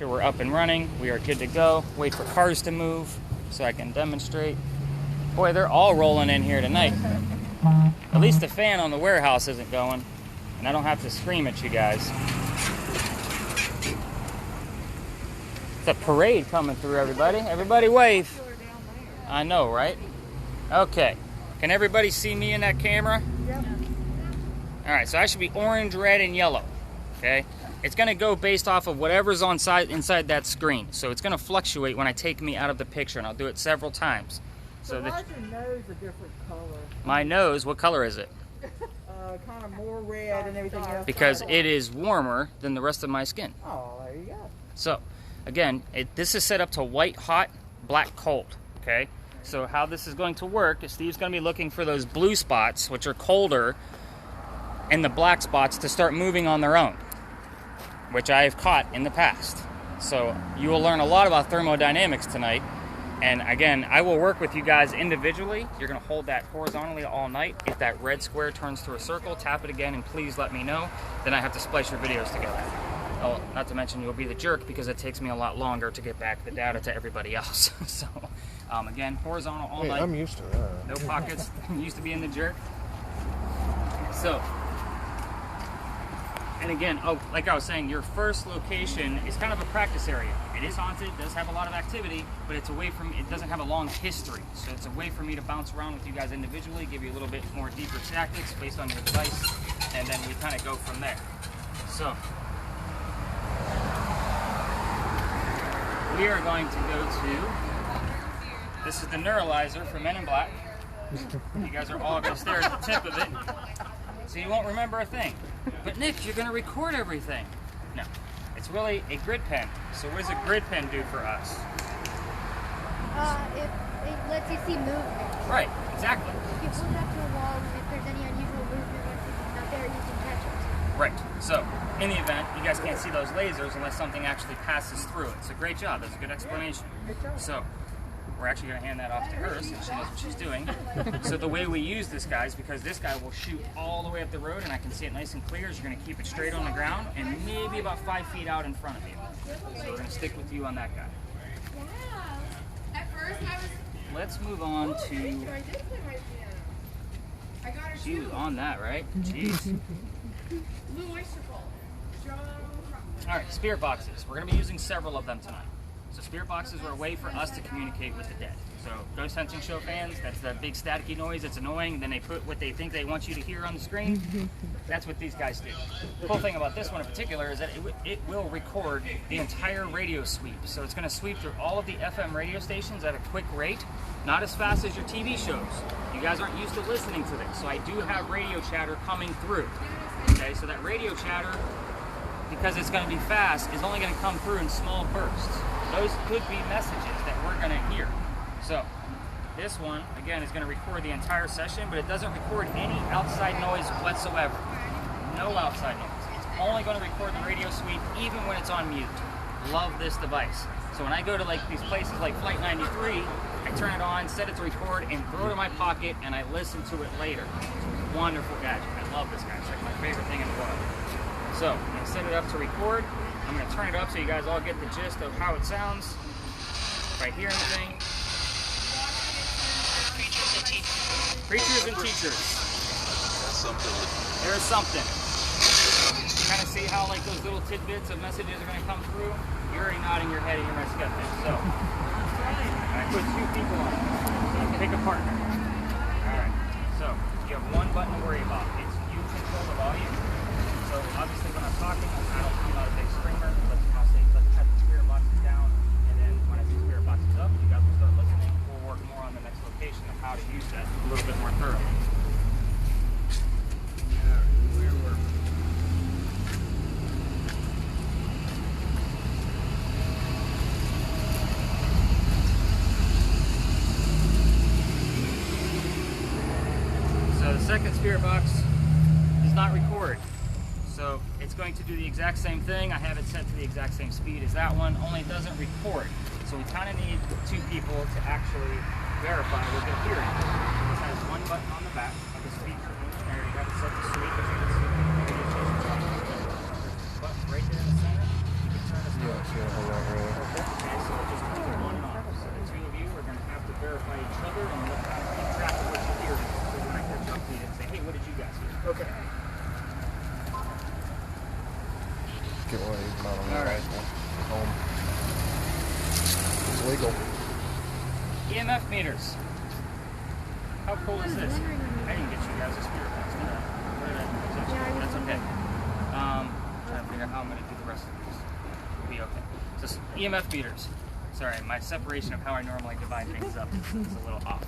Sure, we're up and running. We are good to go. Wait for cars to move so I can demonstrate. Boy, they're all rolling in here tonight. At least the fan on the warehouse isn't going, and I don't have to scream at you guys. It's a parade coming through, everybody. Everybody wave. I know, right? Okay. Can everybody see me in that camera? Yep. All right, so I should be orange, red, and yellow. Okay? It's going to go based off of whatever's inside that screen. So it's going to fluctuate when I take me out of the picture, and I'll do it several times. So why is your nose a different color? My nose, what color is it? Kind of more red and everything else. Because it is warmer than the rest of my skin. Oh, there you go. So, again, this is set up to white hot, black cold. Okay? So how this is going to work is Steve's going to be looking for those blue spots, which are colder, and the black spots to start moving on their own, which I have caught in the past. So you will learn a lot about thermodynamics tonight. And again, I will work with you guys individually. You're going to hold that horizontally all night. If that red square turns to a circle, tap it again and please let me know. Then I have to splice your videos together. Oh, not to mention you'll be the jerk because it takes me a lot longer to get back the data to everybody else. So again, horizontal all night. I'm used to that. No pockets. I'm used to being the jerk. So, and again, like I was saying, your first location is kind of a practice area. It is haunted, does have a lot of activity, but it's away from, it doesn't have a long history. So it's a way for me to bounce around with you guys individually, give you a little bit more deeper tactics based on your device, and then we kind of go from there. So, we are going to go to, this is the neuralizer for Men in Black. You guys are all going to stare at the tip of it, so you won't remember a thing. But Nick, you're going to record everything. No, it's really a grid pen. So what does a grid pen do for us? It lets you see movement. Right, exactly. If you pull it up to a wall, if there's any unusual movement once it's not there, you can catch it. Right, so in the event, you guys can't see those lasers unless something actually passes through it. So great job, that's a good explanation. So, we're actually going to hand that off to her so she knows what she's doing. So the way we use this, guys, because this guy will shoot all the way up the road and I can see it nice and clear, is you're going to keep it straight on the ground and maybe about 5 feet out in front of you. So we're going to stick with you on that guy. Let's move on to... She was on that, right? Jeez. Alright, spirit boxes. We're going to be using several of them tonight. So spirit boxes are a way for us to communicate with the dead. So ghost hunting show fans, that's that big staticky noise, it's annoying, then they put what they think they want you to hear on the screen. That's what these guys do. The cool thing about this one in particular is that it will record the entire radio sweep. So it's going to sweep through all of the FM radio stations at a quick rate, not as fast as your TV shows. You guys aren't used to listening to this, so I do have radio chatter coming through. Okay, so that radio chatter, because it's going to be fast, is only going to come through in small bursts. Those could be messages that we're going to hear. So this one, again, is going to record the entire session, but it doesn't record any outside noise whatsoever. No outside noise. It's only going to record the radio sweep even when it's on mute. Love this device. So when I go to like these places like Flight 93, I turn it on, set it to record, and throw it in my pocket, and I listen to it later. It's a wonderful gadget. I love this guy. It's like my favorite thing in the world. So I'm going to set it up to record. I'm going to turn it up so you guys all get the gist of how it sounds. If I hear anything. Preachers and teachers. There's something. You kind of see how like those little tidbits of messages are going to come through? You're already nodding your head and you're my skeptic. So I put 2 people on it. So pick a partner. Alright. So you have one button to worry about. It's you control the volume. So obviously when I'm talking, I don't come out a big screamer. I'll say, let's cut the spirit boxes down, and then when I see spirit boxes up, you guys will start listening. We'll work more on the next location of how to use that a little bit more thoroughly. Where were we? So the second spirit box does not record. So it's going to do the exact same thing. I have it set to the exact same speed as that one, only it doesn't record. So we kind of need 2 people to actually verify what they're hearing. This has one button on the back of the speaker. There, you got it set to sweep, as you can see. Button right there in the center. You can turn this on. legal. EMF meters. How cool is this? I didn't get you guys a spirit box, did I? What did I? That's okay. Trying to figure out how I'm going to do the rest of these. It'll be okay. So EMF meters. Sorry, my separation of how I normally divide things up is a little off.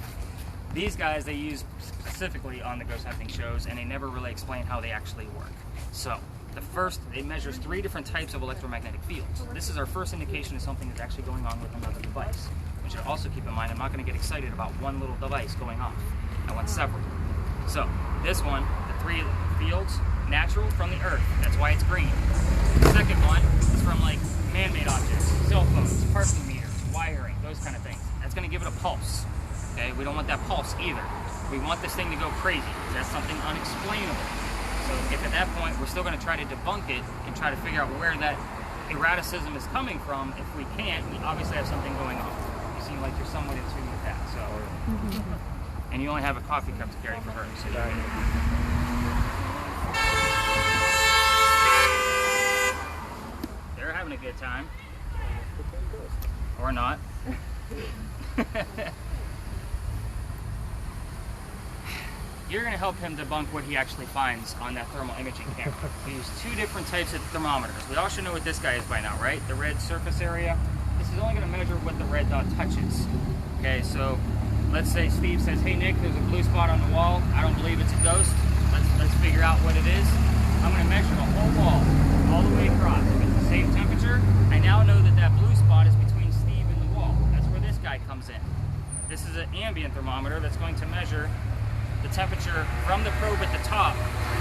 These guys they use specifically on the ghost hunting shows, and they never really explain how they actually work. So the first, it measures 3 different types of electromagnetic fields. This is our first indication of something that's actually going on with another device. We should also keep in mind, I'm not going to get excited about one little device going off. I want several. So this one, the 3 fields, natural from the earth. That's why it's green. The second one is from like man-made objects, cell phones, parking meters, wiring, those kind of things. That's going to give it a pulse. Okay, we don't want that pulse either. We want this thing to go crazy. That's something unexplainable. So if at that point we're still going to try to debunk it and try to figure out where that erraticism is coming from, if we can't, we obviously have something going on. You seem like you're somewhat in tune with that. So, and you only have a coffee cup to carry for her. So they're having a good time, or not. You're going to help him debunk what he actually finds on that thermal imaging camera. We use 2 different types of thermometers. We all should know what this guy is by now, right? The red surface area. This is only going to measure what the red dot touches. Okay, so let's say Steve says, hey Nick, there's a blue spot on the wall. I don't believe it's a ghost. Let's figure out what it is. I'm going to measure the whole wall, all the way across. If it's the same temperature, I now know that that blue spot is between Steve and the wall. That's where this guy comes in. This is an ambient thermometer that's going to measure the temperature from the probe at the top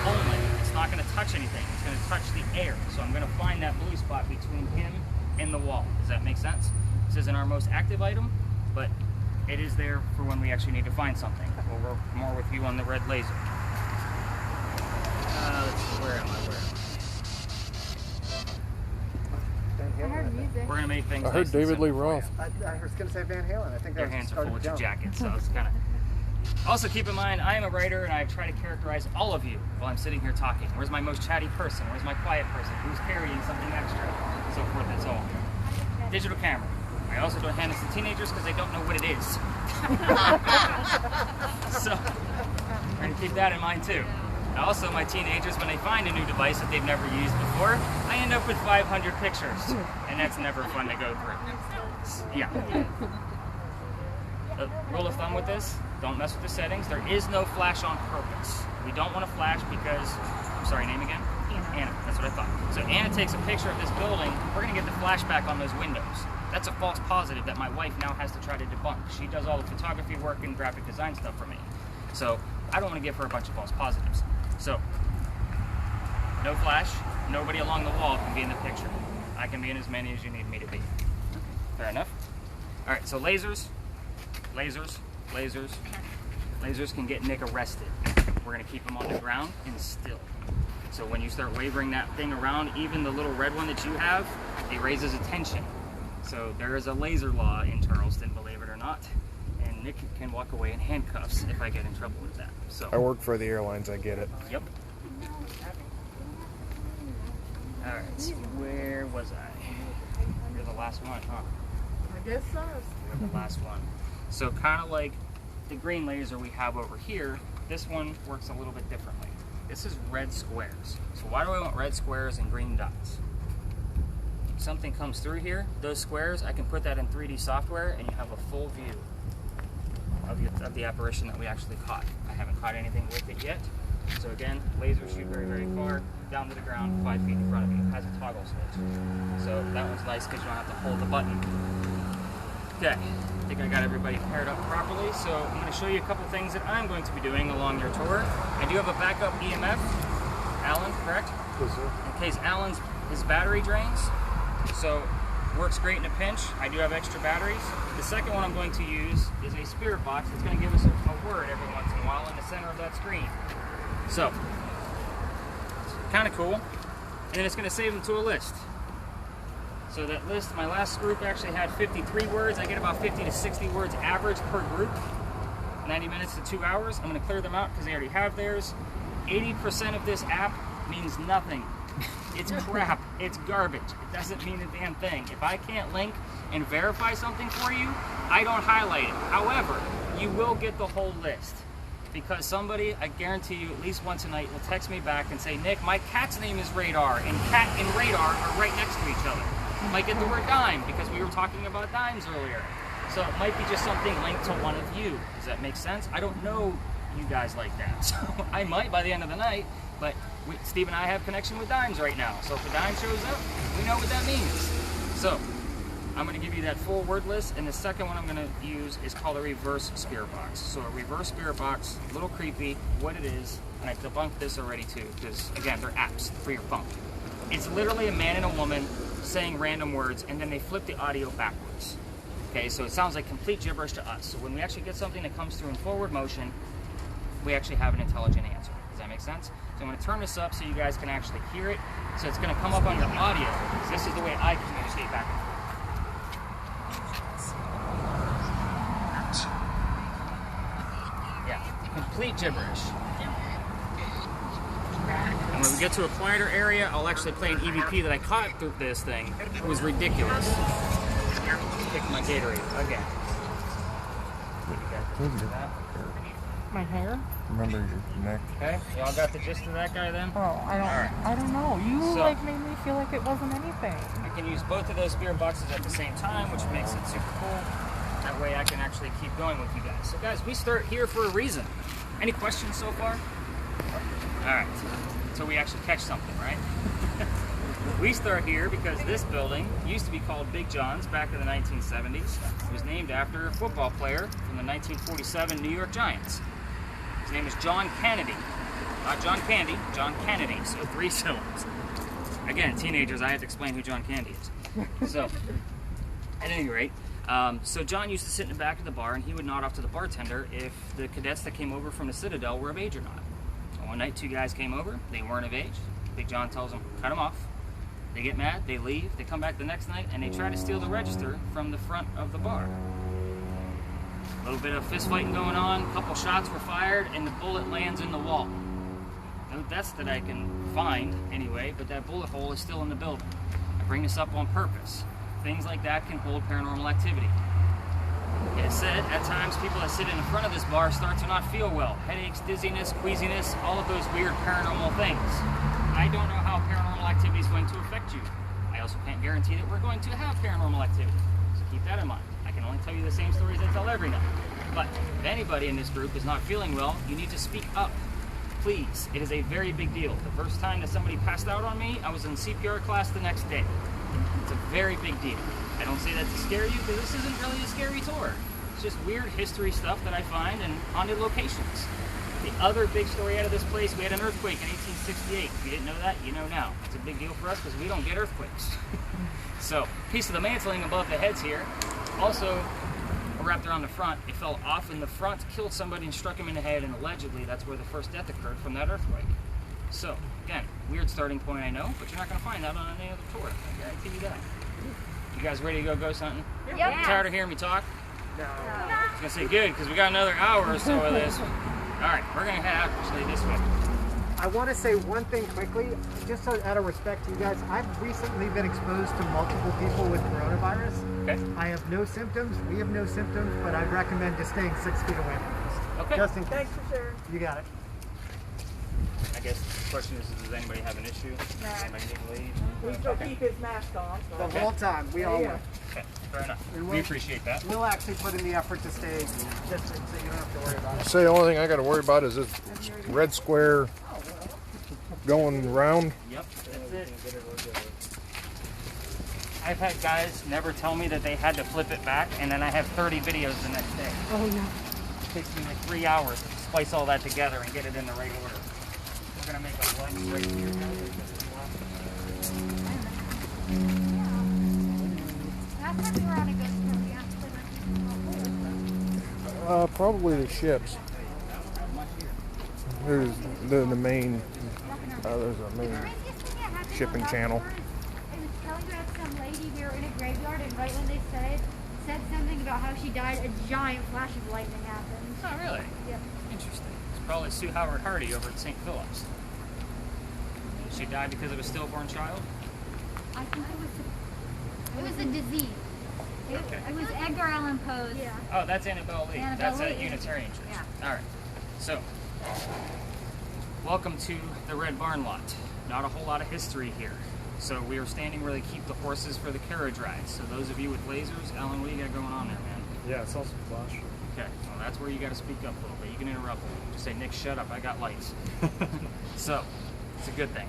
only. It's not going to touch anything. It's going to touch the air. So I'm going to find that blue spot between him and the wall. Does that make sense? This isn't our most active item, but it is there for when we actually need to find something. We'll work more with you on the red laser. Let's see, where am I? I heard music. We're going to make things I heard nice and David Lee simple for you. Roth. I was going to say Van Halen. I think Their that hands are started full with your to jump. jackets, so it's kind of... Also, keep in mind, I am a writer, and I try to characterize all of you while I'm sitting here talking. Where's my most chatty person? Where's my quiet person? Who's carrying something extra? So forth and so on. Digital camera. I also don't hand this to teenagers because they don't know what it is. So, we're going to keep that in mind, too. And also, my teenagers, when they find a new device that they've never used before, I end up with 500 pictures, and that's never fun to go through. Yeah. Rule of thumb with this, don't mess with the settings. There is no flash on purpose. We don't want to flash because, I'm sorry, name again? Anna, that's what I thought. So Anna takes a picture of this building, we're going to get the flashback on those windows. That's a false positive that my wife now has to try to debunk. She does all the photography work and graphic design stuff for me. So I don't want to give her a bunch of false positives. So, no flash, nobody along the wall can be in the picture. I can be in as many as you need me to be. Fair enough? All right, so lasers can get Nick arrested. We're gonna keep him on the ground and still. So when you start wavering that thing around, even the little red one that you have, it raises attention. So there is a laser law in Charleston, believe it or not. And Nick can walk away in handcuffs if I get in trouble with that. So I work for the airlines, I get it. Yep. All right, so where was I? You're the last one, huh? I guess so. You're the last one. So kind of like the green laser we have over here, this one works a little bit differently. This is red squares. So why do I want red squares and green dots? If something comes through here, those squares, I can put that in 3D software and you have a full view of the apparition that we actually caught. I haven't caught anything with it yet. So again, lasers shoot very, very far, down to the ground, 5 feet in front of you. It has a toggle switch. So that one's nice because you don't have to hold the button. Okay, I think I got everybody paired up properly. So I'm going to show you a couple things that I'm going to be doing along your tour. I do have a backup EMF. Alan, correct? Yes, sir. In case his battery drains. So works great in a pinch. I do have extra batteries. The second one I'm going to use is a spirit box that's going to give us a word every once in a while in the center of that screen. So, kind of cool. And then it's going to save them to a list. So that list, my last group actually had 53 words. I get about 50 to 60 words average per group. 90 minutes to 2 hours. I'm going to clear them out because they already have theirs. 80% of this app means nothing It's crap. It's garbage. It doesn't mean a damn thing. If I can't link and verify something for you, I don't highlight it. However, you will get the whole list. Because somebody, I guarantee you, at least once a night will text me back and say, Nick, my cat's name is Radar, and cat and radar are right next to each other. You might get the word dime, because we were talking about dimes earlier. So it might be just something linked to one of you. Does that make sense? I don't know you guys like that. So I might by the end of the night, but Steve and I have connection with dimes right now. So if a dime shows up, we know what that means. So I'm going to give you that full word list, and the second one I'm going to use is called a reverse spirit box. So a reverse spirit box, a little creepy, what it is, and I debunked this already too, because again, they're apps for your phone. It's literally a man and a woman saying random words, and then they flip the audio backwards. Okay, so it sounds like complete gibberish to us. So when we actually get something that comes through in forward motion, we actually have an intelligent answer. Does that make sense? So I'm going to turn this up so you guys can actually hear it. So it's going to come up on your audio, because this is the way I communicate back and forth. Yeah, complete gibberish. And when we get to a quieter area, I'll actually play an EVP that I caught through this thing. It was ridiculous. Pick my Gatorade again. My hair? Remember your neck. Okay, y'all got the gist of that guy then? Oh, I don't. Alright. I don't know. You So- like made me feel like it wasn't anything. I can use both of those spirit boxes at the same time, which makes it super cool. That way I can actually keep going with you guys. So guys, we start here for a reason. Any questions so far? Alright, until we actually catch something, right? We start here because this building used to be called Big John's back in the 1970s. It was named after a football player from the 1947 New York Giants. His name is John Kennedy. Not John Candy, John Kennedy, so 3 syllables. Again, teenagers, I had to explain who John Candy is. So, at any rate, so John used to sit in the back of the bar and he would nod off to the bartender if the cadets that came over from the Citadel were of age or not. So one night, 2 guys came over, they weren't of age. Big John tells them, cut them off. They get mad, they leave, they come back the next night, and they try to steal the register from the front of the bar. A little bit of fist fighting going on, a couple shots were fired, and the bullet lands in the wall. No deaths that I can find, anyway, but that bullet hole is still in the building. I bring this up on purpose. Things like that can hold paranormal activity. It is said, at times, people that sit in the front of this bar start to not feel well. Headaches, dizziness, queasiness, all of those weird paranormal things. I don't know how paranormal activity is going to affect you. I also can't guarantee that we're going to have paranormal activity. So keep that in mind. I can only tell you the same stories I tell every night. But if anybody in this group is not feeling well, you need to speak up. Please. It is a very big deal. The first time that somebody passed out on me, I was in CPR class the next day. It's a very big deal. I don't say that to scare you, because this isn't really a scary tour. It's just weird history stuff that I find in haunted locations. The other big story out of this place, we had an earthquake in 1868. If you didn't know that, you know now. It's a big deal for us because we don't get earthquakes. So, piece of the mantling above the heads here. Also, wrapped around the front, it fell off in the front, killed somebody and struck him in the head, and allegedly that's where the first death occurred from that earthquake. So, again, weird starting point I know, but you're not going to find that on any other tour. I guarantee you that. You guys ready to go ghost hunting? Yep. You tired of hearing me talk? No. I was going to say good, because we got another hour or so of this. Alright, we're going to head actually this way. I want to say one thing quickly, just so out of respect to you guys. I've recently been exposed to multiple people with coronavirus. Okay. I have no symptoms. We have no symptoms, but I'd recommend just staying 6 feet away from us. Okay. Just in case. Thanks for sharing. You got it. I guess the question is, does anybody have an issue? Does anybody need to leave? We still keep his mask on. So. The whole time. We all Yeah. will. Okay, fair enough. And We appreciate that. We'll actually put in the effort to stay distant so you don't have to worry about it. Say the only thing I got to worry about is this red square going round. Yep, that's it. I've had guys never tell me that they had to flip it back, and then I have 30 videos the next day. Oh yeah. It takes me like 3 hours to splice all that together and get it in the right order. We're gonna make a leg straight here, guys. Last time we were on a ghost tour, we actually Probably the ships. There's the main. There's a main shipping channel. It was telling about some lady, we were in a graveyard, and right when they said something about how she died, a giant flash of lightning happened. Oh, really? Yep. Interesting. It's probably Sue Howard Hardy over at St. Philip's. She died because of a stillborn child? I think it was a disease. It was Edgar Allan Poe's. Yeah. Oh, that's Annabelle Lee. Annabelle That's a Lee. Unitarian church. Yeah. All right. So, welcome to the Red Barn Lot. Not a whole lot of history here. So we are standing where they keep the horses for the carriage rides. So those of you with lasers, Alan, what do you got going on there, man? Yeah, it's also flash. Okay, well that's where you got to speak up a little bit. You can interrupt me. Just say, Nick, shut up. I got lights. So, it's a good thing.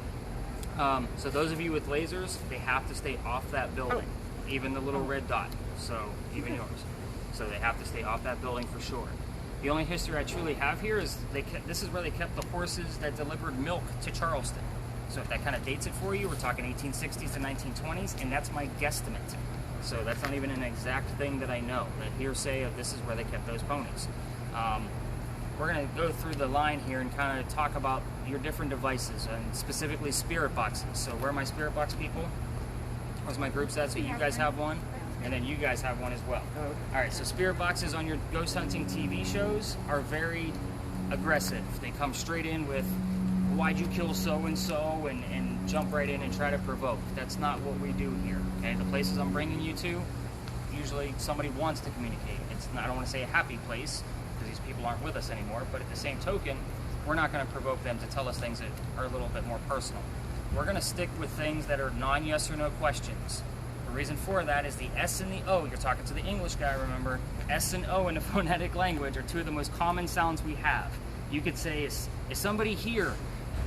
So those of you with lasers, they have to stay off that building. Even the little red dot. So, even yours. So they have to stay off that building for sure. The only history I truly have here is this is where they kept the horses that delivered milk to Charleston. So if that kind of dates it for you, we're talking 1860s to 1920s, and that's my guesstimate. So that's not even an exact thing that I know. The hearsay of this is where they kept those ponies. We're going to go through the line here and kind of talk about your different devices, and specifically spirit boxes. So where are my spirit box people? Where's my group set? So you guys have one, and then you guys have one as well. Oh, okay. All right, so spirit boxes on your ghost hunting TV shows are very aggressive. They come straight in with, why'd you kill so-and-so, and jump right in and try to provoke. That's not what we do here, okay? The places I'm bringing you to, usually somebody wants to communicate. It's not, I don't want to say a happy place, because these people aren't with us anymore, but at the same token, we're not going to provoke them to tell us things that are a little bit more personal. We're going to stick with things that are non-yes or no questions. The reason for that is the S and the O. You're talking to the English guy, remember? S and O in the phonetic language are two of the most common sounds we have. You could say, is somebody here?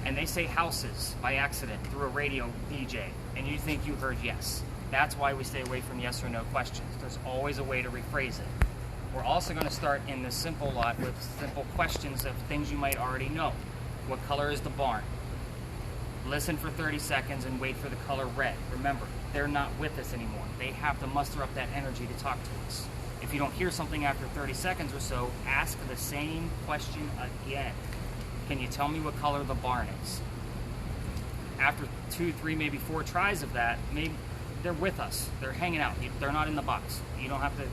And they say houses by accident through a radio DJ, and you think you heard yes. That's why we stay away from yes or no questions. There's always a way to rephrase it. We're also going to start in the simple lot with simple questions of things you might already know. What color is the barn? Listen for 30 seconds and wait for the color red. Remember, they're not with us anymore. They have to muster up that energy to talk to us. If you don't hear something after 30 seconds or so, ask the same question again. Can you tell me what color the barn is? After 2, 3, maybe 4 tries of that, maybe they're with us. They're hanging out. They're not in the box. You don't have to,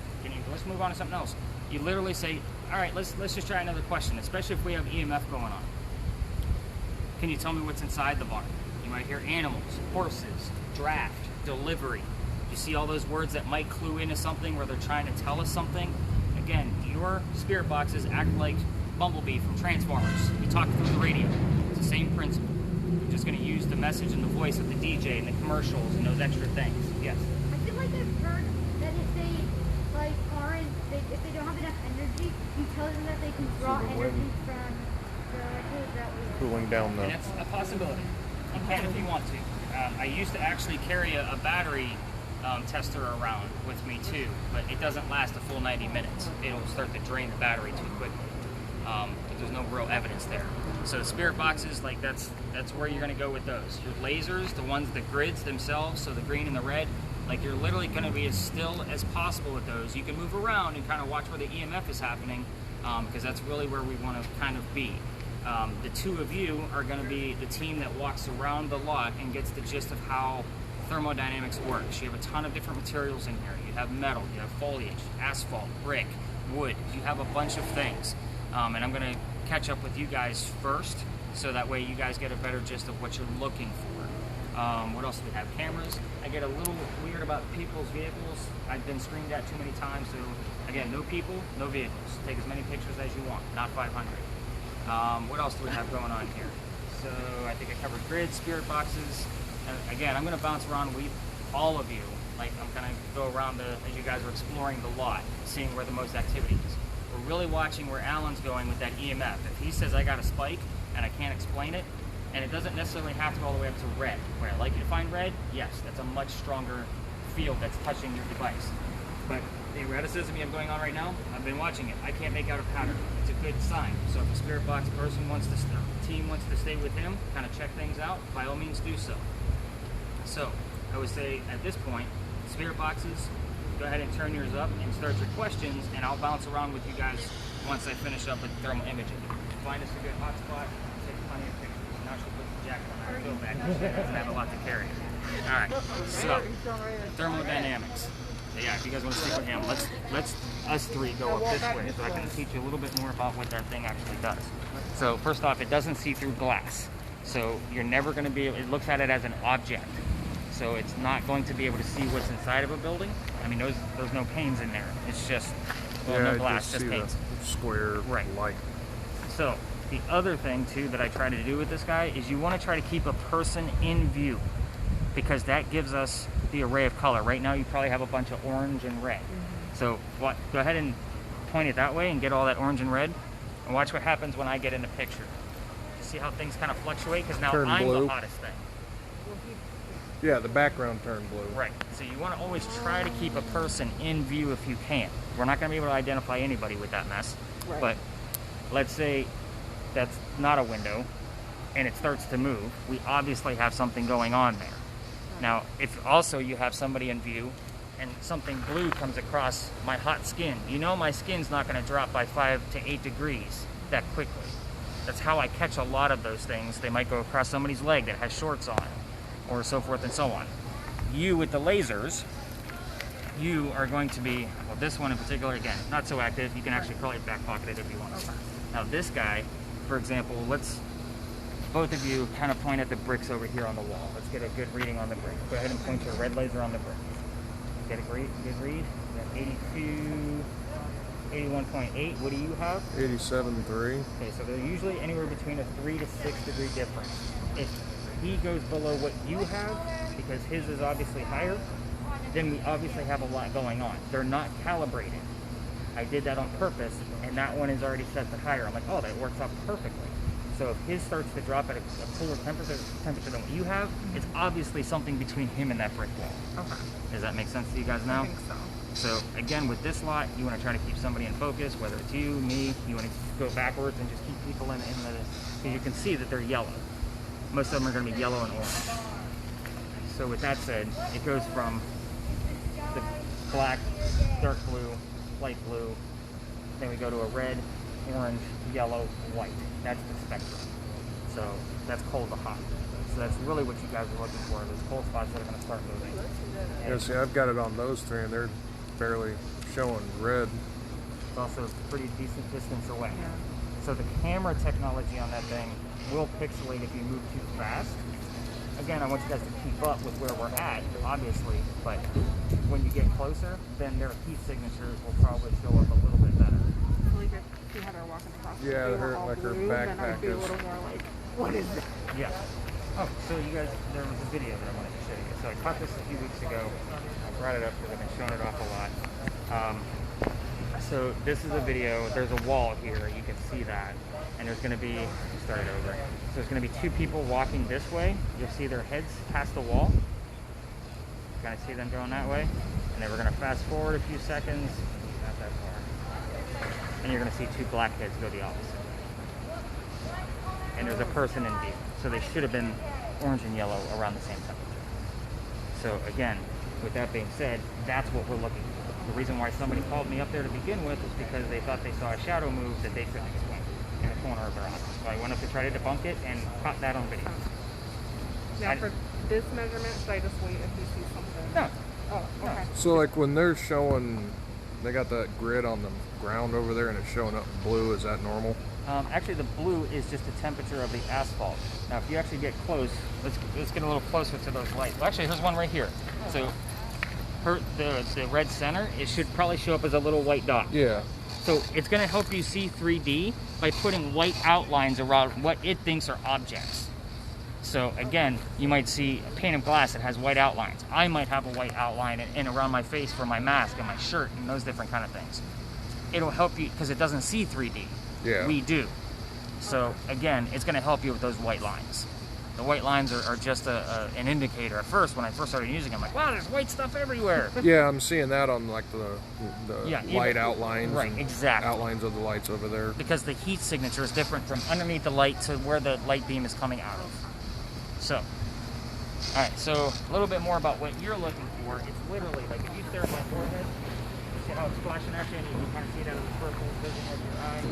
let's move on to something else. You literally say, all right, let's just try another question, especially if we have EMF going on. Can you tell me what's inside the barn? You might hear animals, horses, draft, delivery. You see all those words that might clue into something where they're trying to tell us something? Again, your spirit boxes act like Bumblebee from Transformers. We talk through the radio. It's the same principle. We're just going to use the message and the voice of the DJ and the commercials and those extra things. Yes? I feel like I've heard that if they if they don't have enough energy, you tell them that they can draw energy from the Cooling down And the. that's a possibility. You can if you want to. I used to actually carry a battery tester around with me too, but it doesn't last a full 90 minutes. It'll start to drain the battery too quickly. But there's no real evidence there. So spirit boxes, like that's where you're going to go with those. Your lasers, the ones, the grids themselves, so the green and the red, like you're literally going to be as still as possible with those. You can move around and kind of watch where the EMF is happening, because that's really where we want to kind of be. The two of you are going to be the team that walks around the lot and gets the gist of how thermodynamics works. You have a ton of different materials in here. You have metal, you have foliage, asphalt, brick, wood. You have a bunch of things. And I'm going to catch up with you guys first, so that way you guys get a better gist of what you're looking for. What else do we have? Cameras. I get a little weird about people's vehicles. I've been screamed at too many times, so again, no people, no vehicles. Take as many pictures as you want, not 500. What else do we have going on here? So I think I covered grids, spirit boxes. Again, I'm going to bounce around with all of you. Like I'm going to go around as you guys are exploring the lot, seeing where the most activity is. We're really watching where Alan's going with that EMF. If he says I got a spike and I can't explain it, and it doesn't necessarily have to go all the way up to red, where I like you to find red, yes, that's a much stronger field that's touching your device. But the erraticism you have going on right now, I've been watching it. I can't make out a pattern. It's a good sign. So if a spirit box person wants to, team wants to stay with him, kind of check things out, by all means do so. So I would say at this point, spirit boxes, go ahead and turn yours up and start your questions, and I'll bounce around with you guys once I finish up with thermal imaging. Find us a good hot spot, take plenty of pictures. Now she'll put the jacket on her field back. She doesn't have a lot to carry. All right, so thermodynamics. Yeah, if you guys want to stick with him, let's us three go up this way so I can teach you a little bit more about what that thing actually does. So first off, it doesn't see through glass. So you're never going to be, it looks at it as an object. So it's not going to be able to see what's inside of a building. I mean, there's no panes in there. It's just, well, yeah, no I glass, just see panes. the square Right. light. So the other thing too that I try to do with this guy is you want to try to keep a person in view, because that gives us the array of color. Right now you probably have a bunch of orange and red. So go ahead and point it that way and get all that orange and red, and watch what happens when I get in the picture. See how things kind of fluctuate, because now Turn I'm blue. the hottest thing. Yeah, the background turned blue. Right. So you want to always try to keep a person in view if you can. We're not going to be able to identify anybody with that mess. Right. But let's say that's not a window and it starts to move. We obviously have something going on there. Now, if also you have somebody in view and something blue comes across my hot skin, you know my skin's not going to drop by 5 to 8 degrees that quickly. That's how I catch a lot of those things. They might go across somebody's leg that has shorts on, or so forth and so on. You with the lasers, you are going to be, well, this one in particular, again, not so active. You can actually probably back pocket it if you want. Now this guy, for example, let's both of you kind of point at the bricks over here on the wall. Let's get a good reading on the brick. Go ahead and point your red laser on the brick. Get a good read. You got 82, 81.8. What do you have? 87.3. Okay, so they're usually anywhere between a 3 to 6 degree difference. If he goes below what you have, because his is obviously higher, then we obviously have a lot going on. They're not calibrated. I did that on purpose, and that one is already set to higher. I'm like, oh, that works out perfectly. So if his starts to drop at a cooler temperature than what you have, it's obviously something between him and that brick wall. Okay. Does that make sense to you guys now? I think so. So again, with this lot, you want to try to keep somebody in focus, whether it's you, me. You want to go backwards and just keep people in the, because you can see that they're yellow. Most of them are going to be yellow and orange. So with that said, it goes from the black, dark blue, light blue, then we go to a red, orange, yellow, white. That's the spectrum. So that's cold to hot. So that's really what you guys are looking for, those cold spots that are going to start moving. Yeah, see, I've got it on those three, and they're barely showing red. It's also a pretty decent distance away. Yeah. So the camera technology on that thing will pixelate if you move too fast. Again, I want you guys to keep up with where we're at, obviously, but when you get closer, then their heat signatures will probably show up a little bit better. Like if you had her walking across the Yeah, street her- all like her blue, then I'd backpack be a is- little more like, what is that? Yeah. Oh, so you guys, there was a video that I wanted to show you. So I caught this a few weeks ago. I brought it up because I've been showing it off a lot. So this is a video. There's a wall here. You can see that. And there's going to be, start it over. So there's going to be two people walking this way. You'll see their heads past the wall. Kind of see them going that way. And then we're going to fast forward a few seconds. Not that far. And you're going to see two black heads go the opposite. And there's a person in view. So they should have been orange and yellow around the same temperature. So again, with that being said, that's what we're looking for. The reason why somebody called me up there to begin with is because they thought they saw a shadow move that they couldn't explain in the corner of their eye. So I went up to try to debunk it and caught that on video. Now for this measurement, should I just wait if you see something? No. Oh, okay. So, like, when they're showing, they got that grid on the ground over there, and it's showing up blue. Is that normal? Actually, the blue is just the temperature of the asphalt. Now, if you actually get close, let's get a little closer to those lights. Well, actually, here's one right here. So, the red center, it should probably show up as a little white dot. Yeah. So, it's going to help you see 3D by putting white outlines around what it thinks are objects. So, again, you might see a pane of glass that has white outlines. I might have a white outline in around my face for my mask and my shirt and those different kind of things. It'll help you because it doesn't see 3D. Yeah. We do. So again, it's going to help you with those white lines. The white lines are just an indicator. At first, when I first started using them, I'm like, wow, there's white stuff everywhere. Yeah, I'm seeing that on, like, the Yeah, light even- outlines. right, and exactly. Outlines of the lights over there. Because the heat signature is different from underneath the light to where the light beam is coming out of. So, all right, so a little bit more about what you're looking for. It's literally, like, if you stare at my forehead, you see how it's flashing at you, and you can kind of see that in the purple vision of your eye.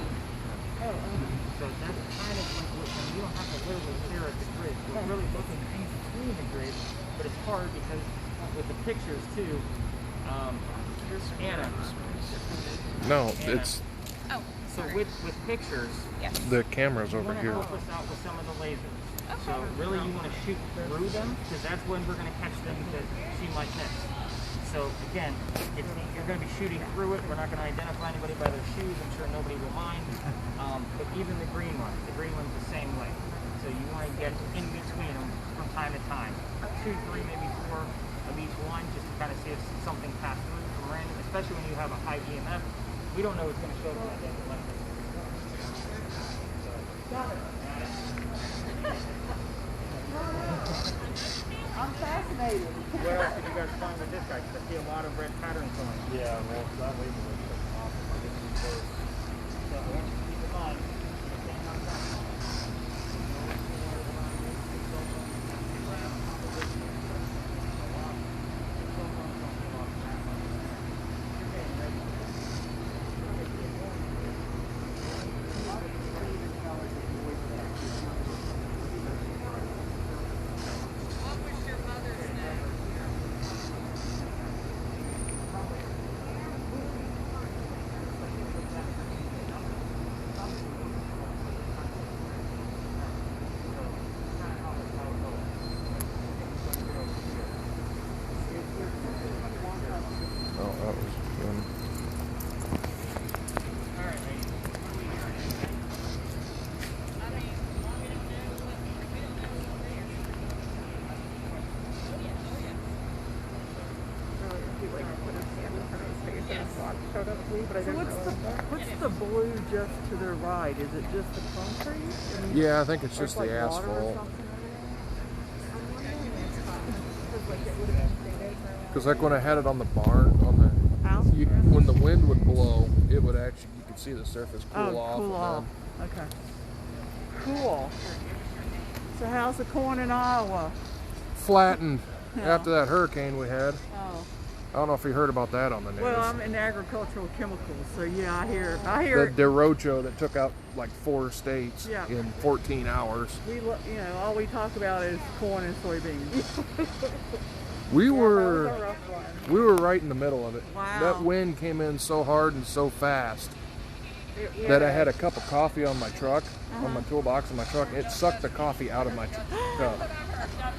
So that's kind of like what, you don't have to literally stare at the grid. You're really looking in between the grid, but it's hard because with the pictures too, here's Anna. No, Anna. it's So with pictures, the camera's over you want to here. help us out with some of the lasers. So really you want to shoot through them because that's when we're going to catch them that seem like this. So again, if you're going to be shooting through it, we're not going to identify anybody by their shoes. I'm sure nobody will mind. But even the green one's the same way. So you want to get in between them from time to time. 2, 3, maybe 4 of each one just to kind of see if something passed through from random, especially when you have a high EMF. We don't know what's going to show up that day. I'm fascinated. What else did you guys find with this guy? Because I see a lot of red patterns on it. Yeah, well, that label was awesome. I didn't use those. So I want you to keep in mind. Oh, that was him. So what's the blue just to their right? Is it just the concrete? I mean, Yeah, I think it's or just like the water or asphalt. something Because like when I had it on the barn, on the House? when the wind would blow, it would actually, you could see the surface cool off. Cool and off. Okay. Cool. So how's the corn in Iowa? flattened Yeah. after that hurricane we had. Oh. I don't know if you heard about that on the news. Well, I'm in agricultural chemicals, so yeah, I hear The it. derecho that took out like 4 states Yeah. in 14 hours. All we talk about is corn and soybeans. We That was were a rough one. we were right in the middle of it. Wow. That wind came in so hard and so fast that I had a cup of coffee on my truck, on my toolbox in my truck. It sucked the coffee out of my cup.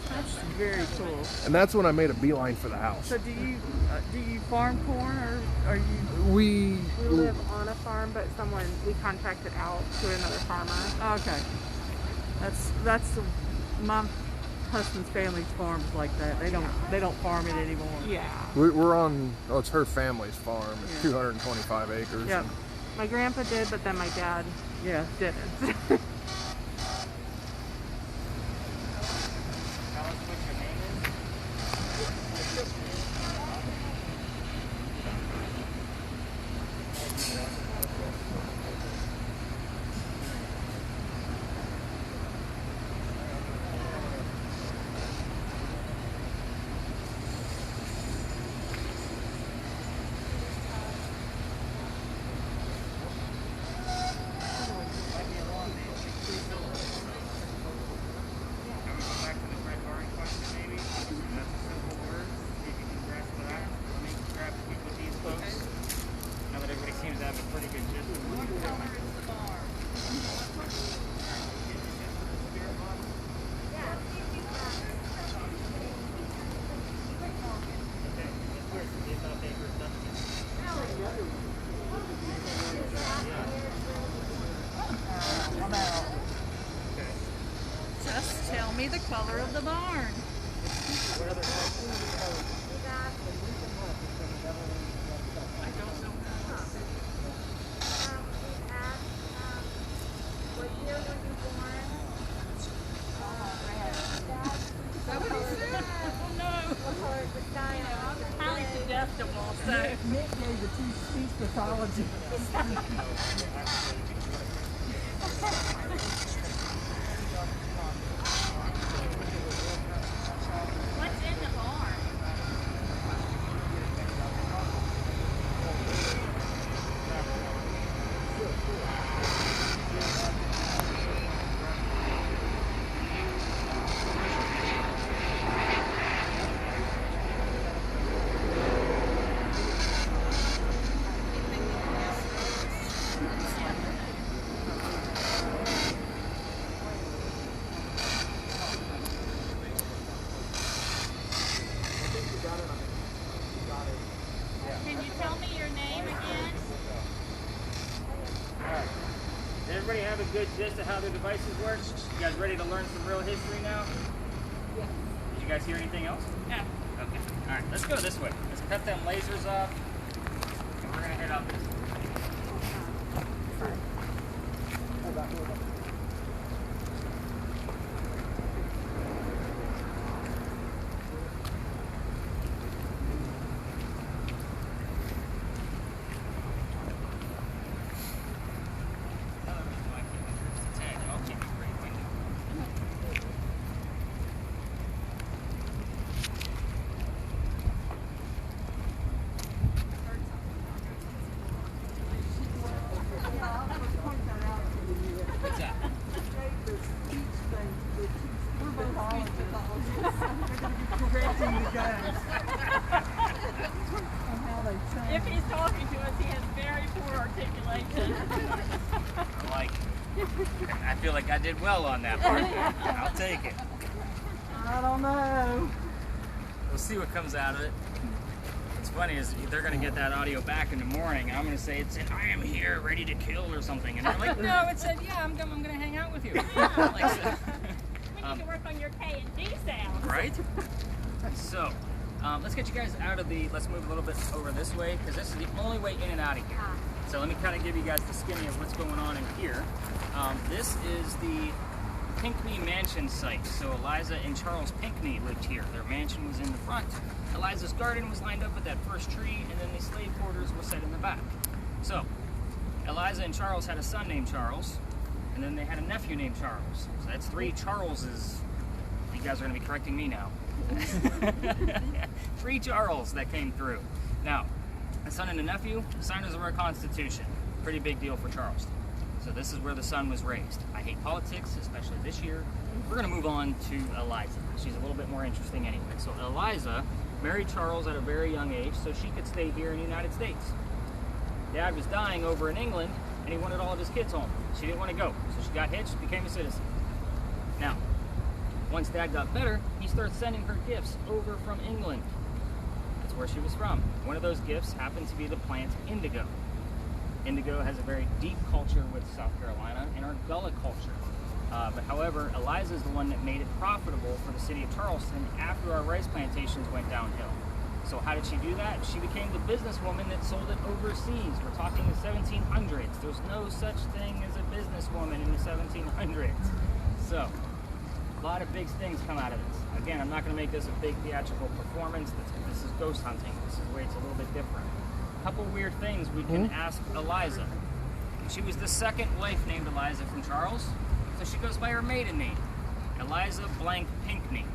That's very cool. And that's when I made a beeline for the house. So do you farm corn or are you? We We live on a farm, but we contracted out to another farmer. Okay. My husband's family's farms like that. They don't farm it anymore. Yeah. we're on. Oh, it's her family's farm. It's Yeah. 225 acres. Yep. My grandpa did, but then my dad Yeah. didn't. Tell us what your name is. Back to the red barring question, maybe. That's a simple word. See if you can grasp that. Let me grab a quick with these folks. Now that everybody seems to have a pretty good gist of what you're doing. Just tell me the color of the barn. Highly suggestible, so. Nick gave the two speech pathology. What's in the barn? Can you tell me your name again? Alright. Does everybody have a good gist of how their devices work? You guys ready to learn some real history now? Yeah. Did you guys hear anything else? No. Okay. Alright, let's go this way. Let's cut them lasers off. And we're gonna head out this way. If he's talking to us, he has very poor articulation. I feel like I did well on that part. I'll take it. I don't know. We'll see what comes out of it. What's funny is they're going to get that audio back in the morning, and I'm going to say it said, "I am here, ready to kill," or something. And they're like, "No, it said, yeah, I'm going to hang out with you." Like, so, We need to work on your K and D sounds. right? So, let's get you guys out of the, let's move a little bit over this way, because this is the only way in and out of here. So let me kind of give you guys the skinny of what's going on in here. This is the Pinckney Mansion site. So Eliza and Charles Pinckney lived here. Their mansion was in the front. Eliza's garden was lined up with that first tree, and then the slave quarters were set in the back. So, Eliza and Charles had a son named Charles, and then they had a nephew named Charles. So that's 3 Charleses. You guys are going to be correcting me now. 3 Charles that came through. Now, the son and the nephew, signers of our Constitution. Pretty big deal for Charleston. So this is where the son was raised. I hate politics, especially this year. We're going to move on to Eliza. She's a little bit more interesting anyway. So Eliza married Charles at a very young age so she could stay here in the United States. Dad was dying over in England, and he wanted all of his kids home. She didn't want to go, so she got hitched, became a citizen. Now, once Dad got better, he started sending her gifts over from England. That's where she was from. One of those gifts happened to be the plant indigo. Indigo has a very deep culture with South Carolina and our Gullah culture. But however, Eliza is the one that made it profitable for the city of Charleston after our rice plantations went downhill. So how did she do that? She became the businesswoman that sold it overseas. We're talking the 1700s. There's no such thing as a businesswoman in the 1700s. So, a lot of big things come out of this. Again, I'm not going to make this a big theatrical performance. This is ghost hunting. This is where it's a little bit different. A couple weird things we can ask Eliza. She was the second wife named Eliza from Charles, so she goes by her maiden name, Eliza blank Pinckney.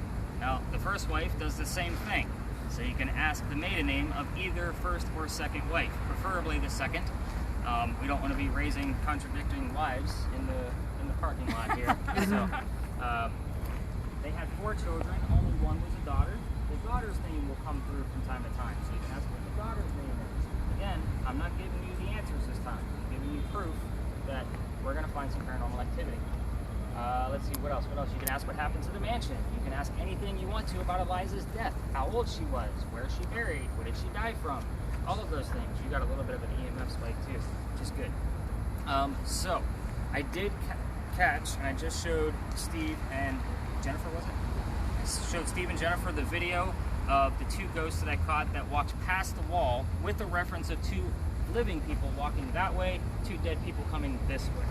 Now, the first wife does the same thing, so you can ask the maiden name of either first or second wife, preferably the second. We don't want to be raising contradicting wives in the parking lot here. So, they had 4 children. Only one was a daughter. The daughter's name will come through from time to time, so you can ask what the daughter's name is. Again, I'm not giving you the answers this time. I'm giving you proof that we're going to find some paranormal activity. Let's see, what else? What else? You can ask what happened to the mansion. You can ask anything you want to about Eliza's death. How old she was. Where she buried. Where did she die from. All of those things. You got a little bit of an EMF spike too, which is good. So, I did catch, and I just showed Steve and Jennifer, was it? I showed Steve and Jennifer the video of the 2 ghosts that I caught that walked past the wall with a reference of 2 living people walking that way, 2 dead people coming this way.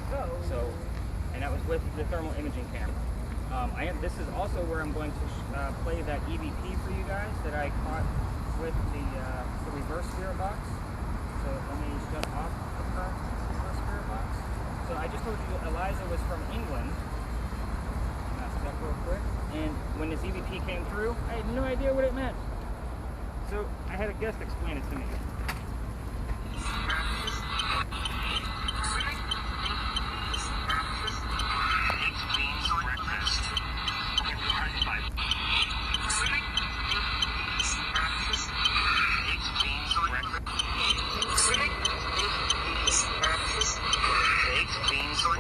So, and that was with the thermal imaging camera. This is also where I'm going to play that EVP for you guys that I caught with the reverse spirit box. So let me shut off the current reverse spirit box. So I just told you that Eliza was from England. That's that real quick. And when this EVP came through, I had no idea what it meant. So I had a guest explain it to me.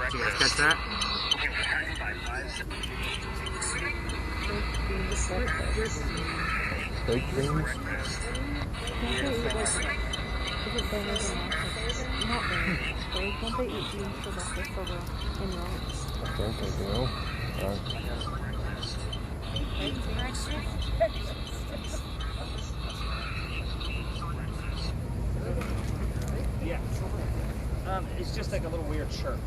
Did you guys catch that? Baked beans. Isn't bangers and mash? Not bangers. They don't they eat beans for breakfast over in Rome? I think they do. Yeah. It's just like a little weird chirp.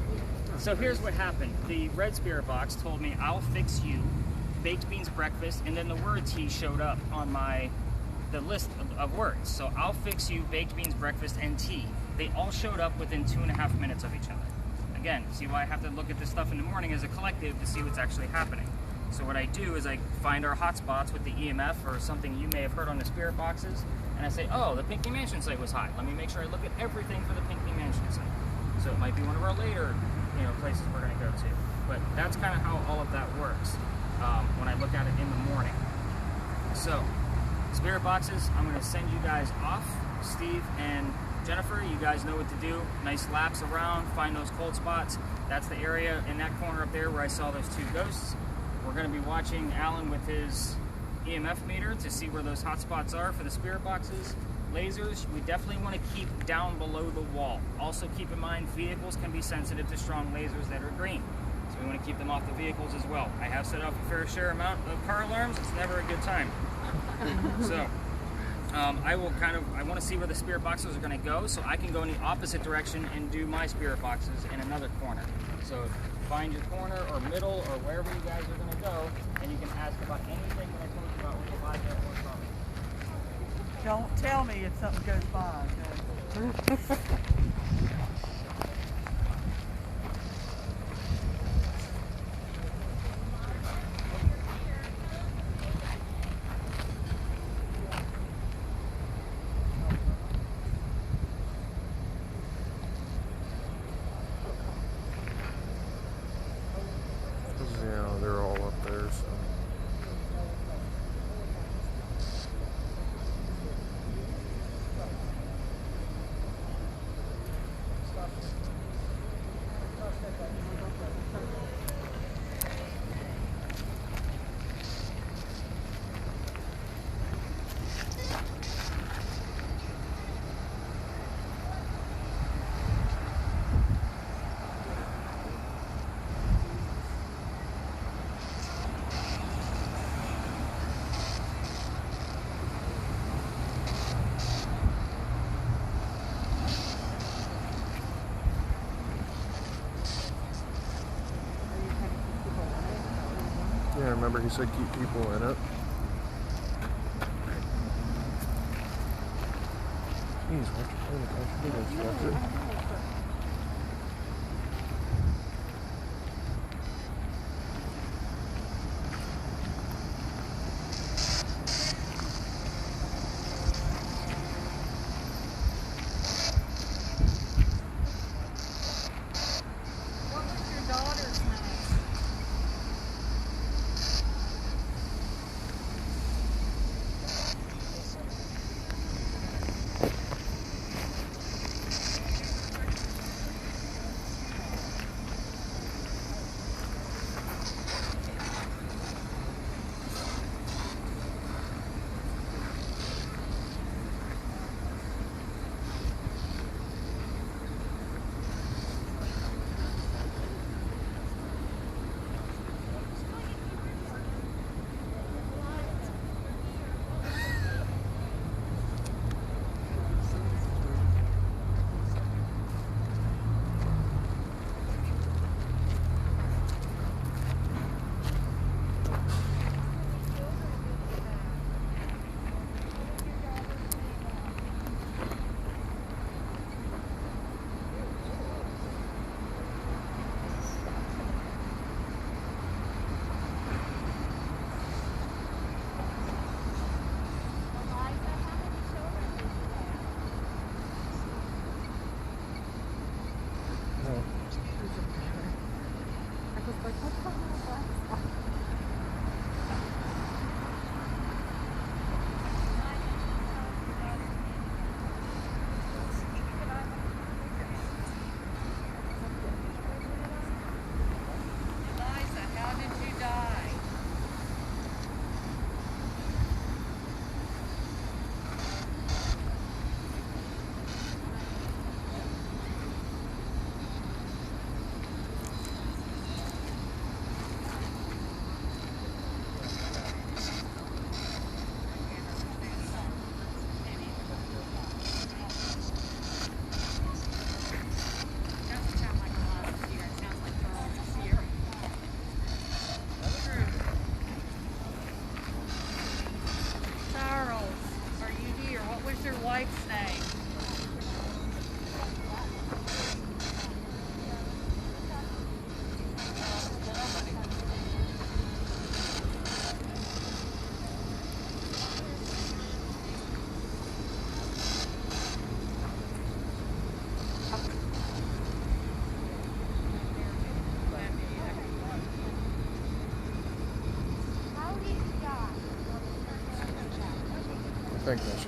So here's what happened. The Red Spirit box told me, I'll fix you baked beans breakfast, and then the word tea showed up on the list of words. So I'll fix you baked beans breakfast and tea. They all showed up within 2.5 minutes of each other. Again, see why I have to look at this stuff in the morning as a collective to see what's actually happening. So what I do is I find our hotspots with the EMF or something you may have heard on the Spirit boxes, and I say, oh, the Pinky Mansion site was high. Let me make sure I look at everything for the Pinky Mansion site. So it might be one of our later, places we're going to go to. But that's kind of how all of that works when I look at it in the morning. So, Spirit boxes, I'm going to send you guys off. Steve and Jennifer, you guys know what to do. Nice laps around, find those cold spots. That's the area in that corner up there where I saw those two ghosts. We're going to be watching Alan with his EMF meter to see where those hot spots are for the Spirit boxes. Lasers, we definitely want to keep down below the wall. Also keep in mind, vehicles can be sensitive to strong lasers that are green. So we want to keep them off the vehicles as well. I have set off a fair share amount of car alarms. It's never a good time. So, I want to see where the Spirit boxes are going to go, so I can go in the opposite direction and do my Spirit boxes in another corner. So find your corner or middle or wherever you guys are going to go, and you can ask about anything that I told you about with Elijah or Tommy. Don't tell me if something goes by, okay? Yeah, they're all up there, so. Yeah, remember he said keep people in it. Jeez, watch it. Watch it. What was your daughter's name?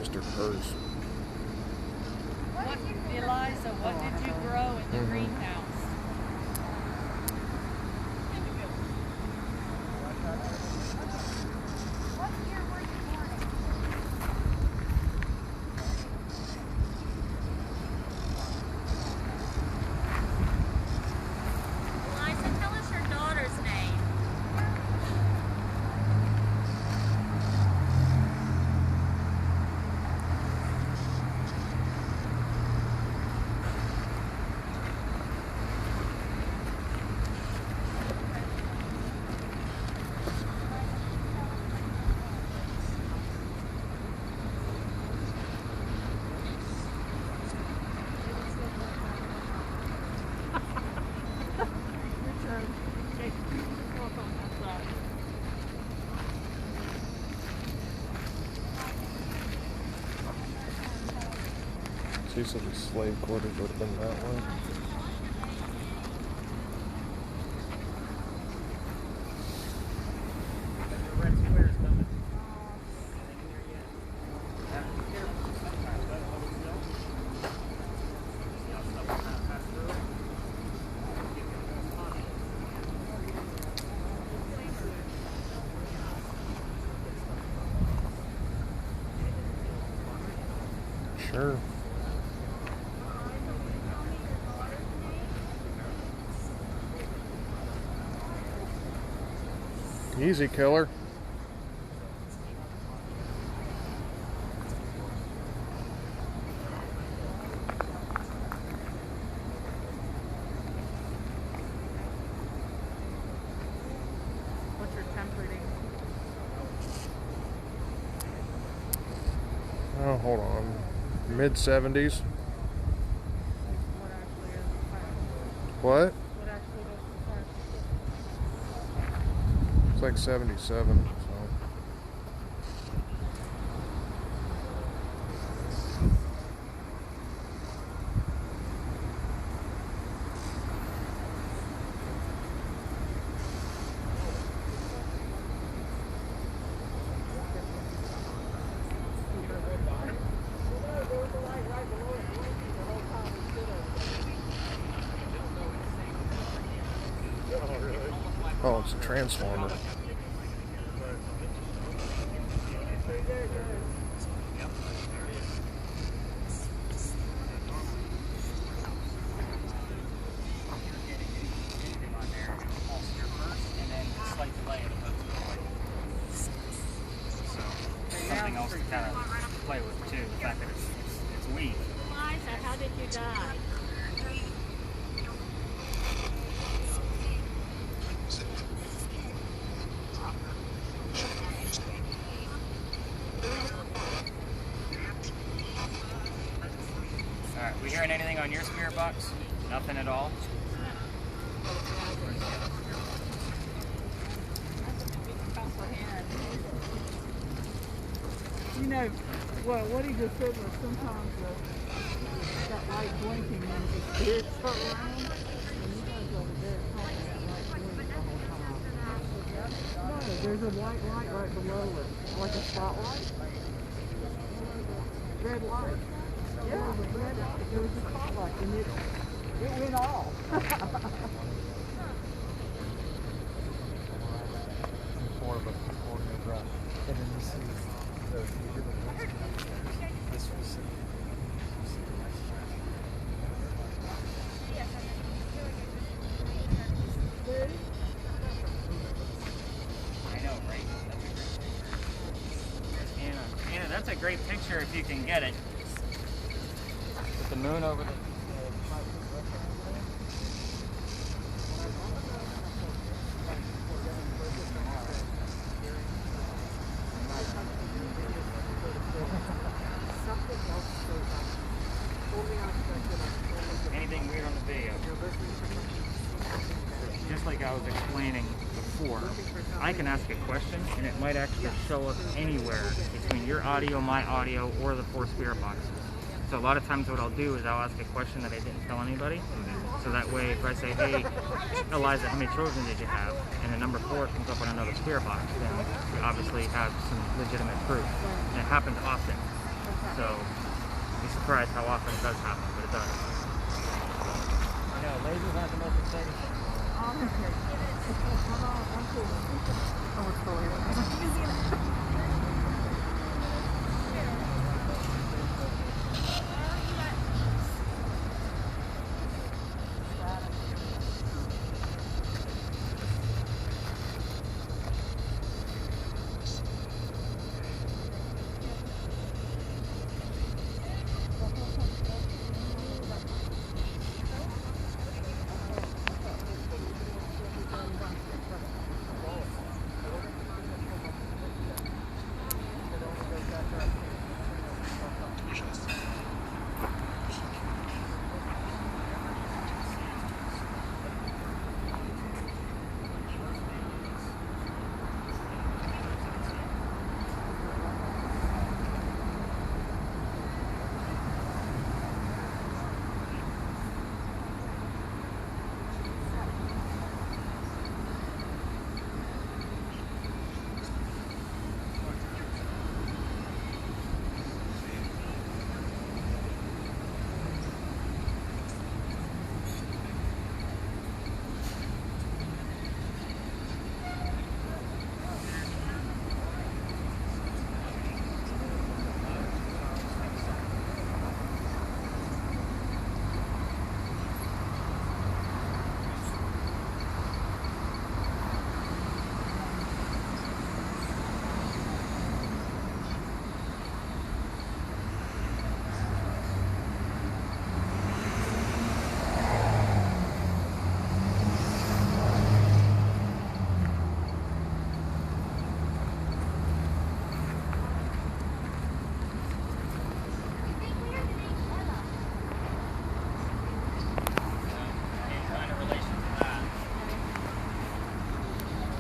sister hers. What, Eliza, what did you grow in the greenhouse? What year were you born in? Eliza, tell us your daughter's name. See, so the slave quarters would have been that way. The red square's coming. Sure. Easy, killer. What's your temp reading? Oh, hold on. Mid-70s. What actually is the time? What? What actually is the time? It's like 77. So. Oh, it's a transformer. Something else to kind of play with too. The fact that it's weak. Eliza, how did you die? All right, we hearing anything on your spirit box? Nothing at all. You know, well, what he just said was sometimes that light blinking when the spirits start around. And you guys over there talking that light blink the whole time. No, there's a white light right below it, like a spotlight. Red light. Yeah, there was a red light. There was a spotlight, and it went off. Four of us before we drop. And then you see the different ones. This was I know, right? Anna, that's a great picture if you can get it. With the moon over the. Anything weird on the video? Just like I was explaining before, I can ask a question and it might actually show up anywhere between your audio, my audio, or the 4 spirit boxes. So a lot of times what I'll do is I'll ask a question that I didn't tell anybody. So that way if I say, hey, Eliza, how many children did you have? And the number 4 comes up on another spirit box, then we obviously have some legitimate proof. And it happens often. So, be surprised how often it does happen, but it does. I know, lasers aren't the most exciting thing. I'm cool. Oh, it's hilarious.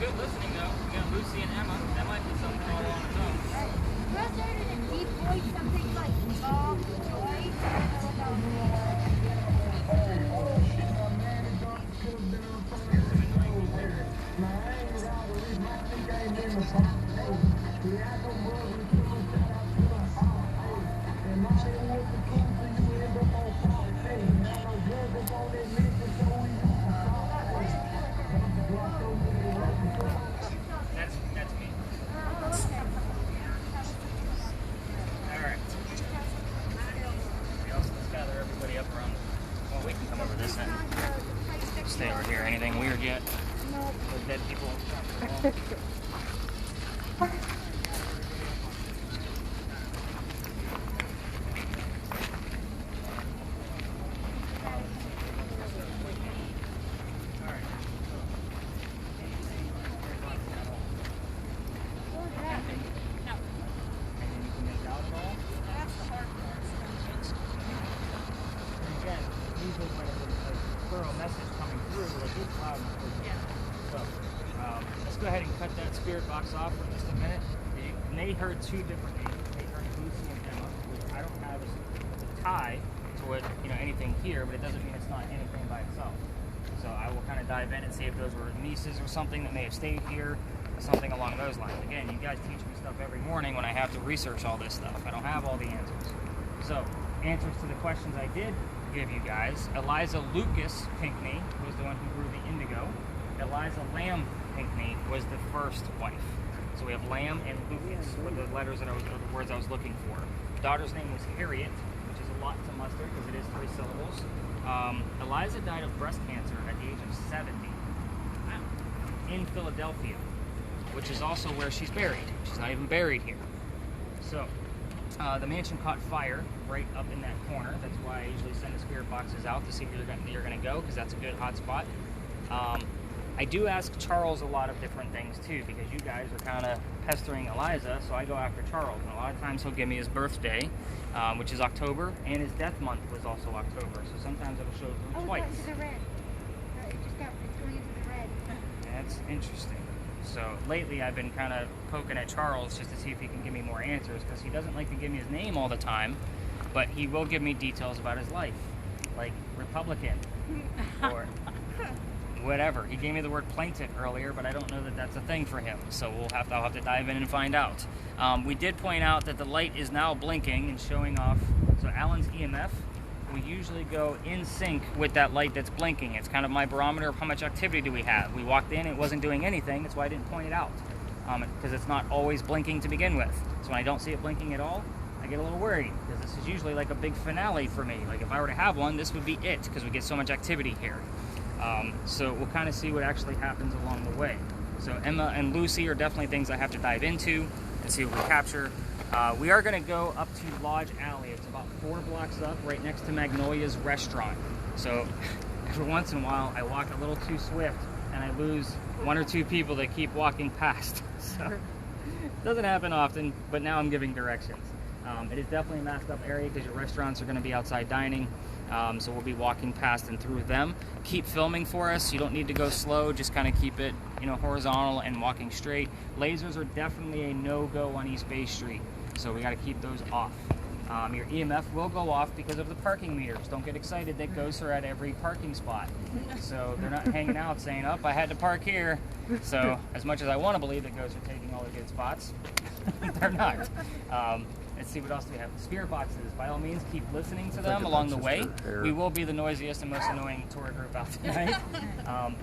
Good listening though. We got Lucy and Emma. That might be something all on its own. Russ heard in a deep voice something like joy. That's me. Alright. Let's gather everybody up around. Well, we can come over this end. Stay over here. Anything weird yet? Nope. With dead people? Let's go ahead and cut that spirit box off for just a minute. And they heard two different names. They heard Lucy and Emma, which I don't have a tie to what, anything here, but it doesn't mean it's not anything by itself. So I will kind of dive in and see if those were nieces or something that may have stayed here, or something along those lines. Again, you guys teach me stuff every morning when I have to research all this stuff. I don't have all the answers. So, answers to the questions I did give you guys. Eliza Lucas Pinkney was the one who grew the indigo. Eliza Lamb Pinkney was the first wife. So we have Lamb and Lucas were the letters or the words I was looking for. Daughter's name was Harriet, which is a lot to muster because it is 3 syllables. Eliza died of breast cancer at the age of 70 in Philadelphia, which is also where she's buried. She's not even buried here. So the mansion caught fire right up in that corner. That's why I usually send the spirit boxes out to see where you're going to go, because that's a good hot spot. I do ask Charles a lot of different things too, because you guys are kind of pestering Eliza, so I go after Charles. And a lot of times he'll give me his birthday, which is October, and his death month was also October. So sometimes it'll show through twice. It's going into the red. It's going into the red. That's interesting. So lately I've been kind of poking at Charles just to see if he can give me more answers, because he doesn't like to give me his name all the time, but he will give me details about his life, like Republican, or whatever. He gave me the word plaintiff earlier, but I don't know that that's a thing for him. So I'll have to dive in and find out. We did point out that the light is now blinking and showing off. So Alan's EMF, we usually go in sync with that light that's blinking. It's kind of my barometer of how much activity do we have. We walked in, it wasn't doing anything. That's why I didn't point it out, because it's not always blinking to begin with. So when I don't see it blinking at all, I get a little worried, because this is usually like a big finale for me. Like if I were to have one, this would be it, because we get so much activity here. So we'll kind of see what actually happens along the way. So Emma and Lucy are definitely things I have to dive into and see what we capture. We are going to go up to Lodge Alley. It's about 4 blocks up, right next to Magnolia's restaurant. So every once in a while, I walk a little too swift, and I lose 1 or 2 people that keep walking past. So it doesn't happen often, but now I'm giving directions. It is definitely a masked up area because your restaurants are going to be outside dining. So we'll be walking past and through them. Keep filming for us. You don't need to go slow. Just kind of keep it, horizontal and walking straight. Lasers are definitely a no-go on East Bay Street. So we got to keep those off. Your EMF will go off because of the parking meters. Don't get excited that ghosts are at every parking spot. So they're not hanging out saying, "Oh, I had to park here." So as much as I want to believe that ghosts are taking all the good spots, they're not. Let's see, what else do we have? Spirit boxes. By all means, keep listening to them along the way. We will be the noisiest and most annoying tour group out tonight.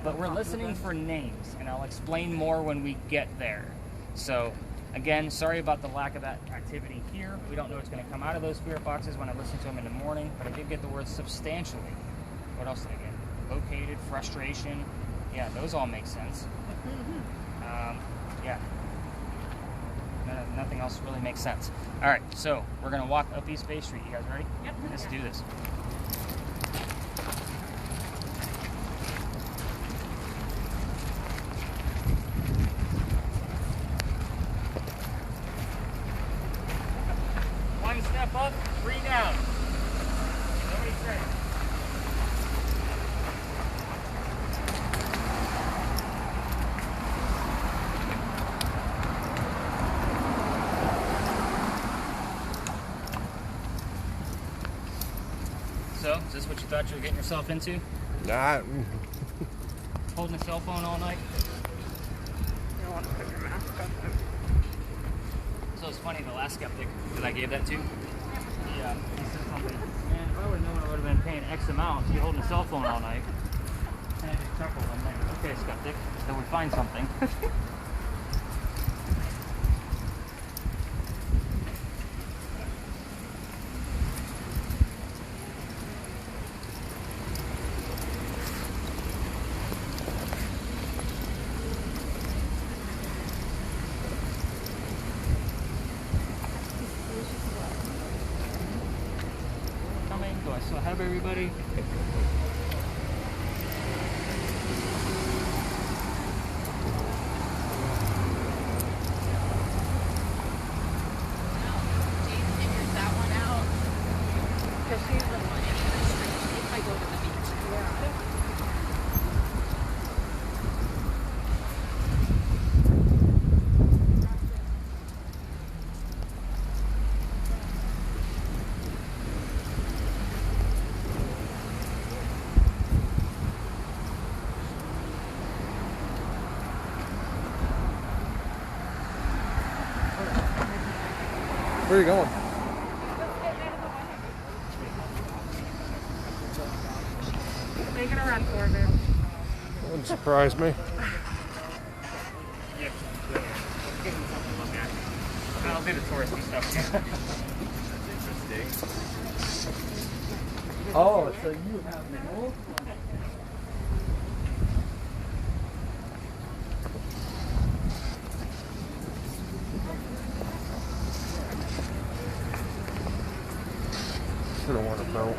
But we're listening for names, and I'll explain more when we get there. So again, sorry about the lack of that activity here. We don't know what's going to come out of those spirit boxes when I listen to them in the morning, but I did get the word substantially. What else did I get? Located, frustration. Yeah, those all make sense. Yeah. Nothing else really makes sense. All right, so we're going to walk up East Bay Street. You guys ready? Yep. Let's do this. One step up, 3 down. Nobody's ready. So, is this what you thought you were getting yourself into? Nah. Holding a cell phone all night? You don't want to put your mask up. So it's funny, the last skeptic that I gave that to, he said something, "Man, if I would have known I would have been paying X amount to be holding a cell phone all night." And I just chuckled. I'm like, "Okay, skeptic, then we find something." Do I still have everybody? Where are you going? Making a run for it, man. Wouldn't surprise me. Yeah. Give them something to look at. I'll do the touristy stuff too. Oh, so you have no? Should have worn a belt.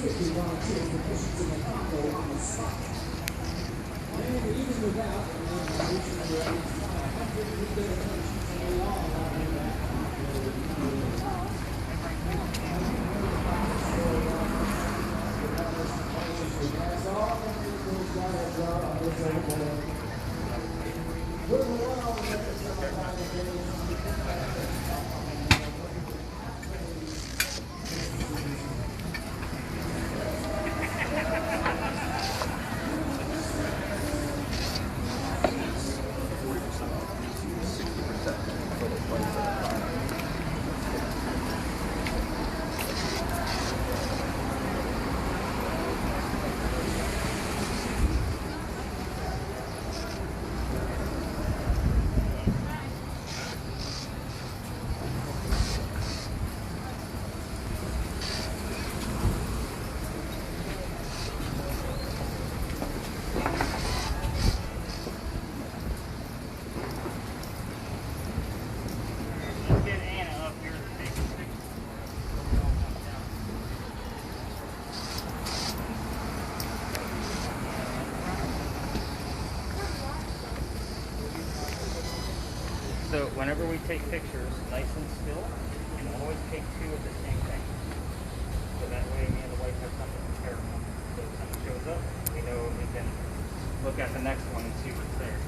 Let's get Anna up here to take a picture. So whenever we take pictures, nice and still, and always take two of the same thing. So that way me and the wife have something to compare on. So if something shows up, we know we can look at the next one and see what's there.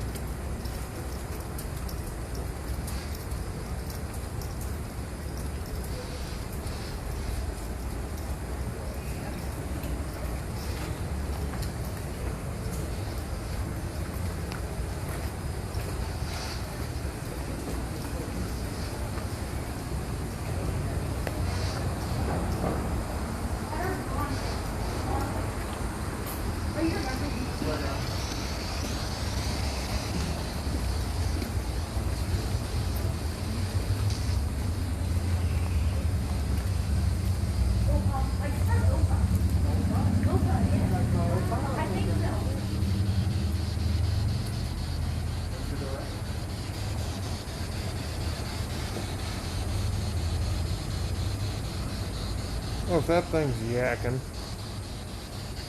Oh, if that thing's yakking.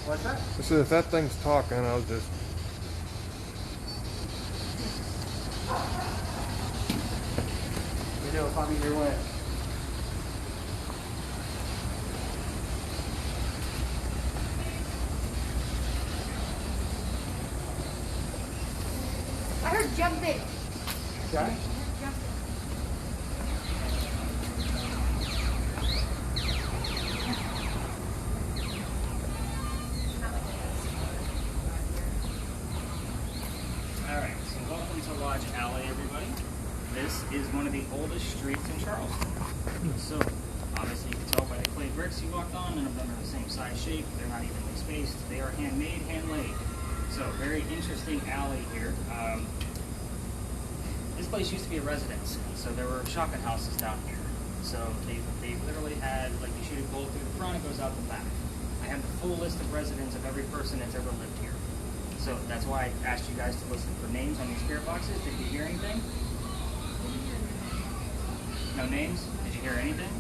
What's that? I said if that thing's talking, I'll just. You know if I'm in your way. I heard jumping. Okay. Alright, so welcome to Lodge Alley, everybody. This is one of the oldest streets in Charleston. So, obviously you can tell by the clay bricks you walked on, none of them are the same size shape, they're not evenly spaced, they are handmade, hand-laid. So, very interesting alley here. This place used to be a residence, so there were shopping houses down here. So they literally had, like, you shoot a bolt through the front, it goes out the back. I have the full list of residents of every person that's ever lived here. So that's why I asked you guys to listen for names on these spirit boxes. Did you hear anything? No names? Did you hear anything?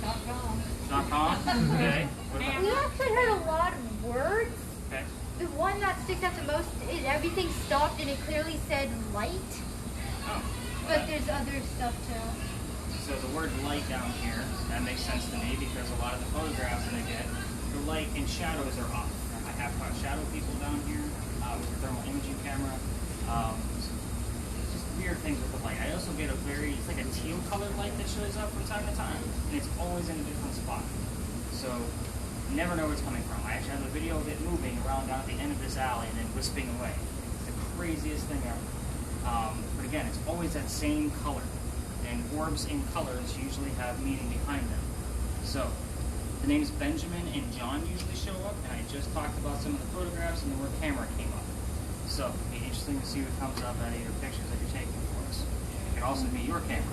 Not calm? Okay. What about We actually heard a lot of words. Okay. The one that sticks out the most is everything stopped and it clearly said light. Oh. But there's other stuff too. So the word light down here, that makes sense to me because a lot of the photographs that I get, the light and shadows are off. I have caught shadow people down here with the thermal imaging camera. Just weird things with the light. I also get it's like a teal colored light that shows up from time to time, and it's always in a different spot. So you never know where it's coming from. I actually have a video of it moving around down at the end of this alley and then wisping away. It's the craziest thing ever. But again, it's always that same color. And orbs in colors usually have meaning behind them. So, the names Benjamin and John usually show up, and I just talked about some of the photographs and the word camera came up. So, it'll be interesting to see what comes up out of your pictures that you're taking for us. It could also be your camera.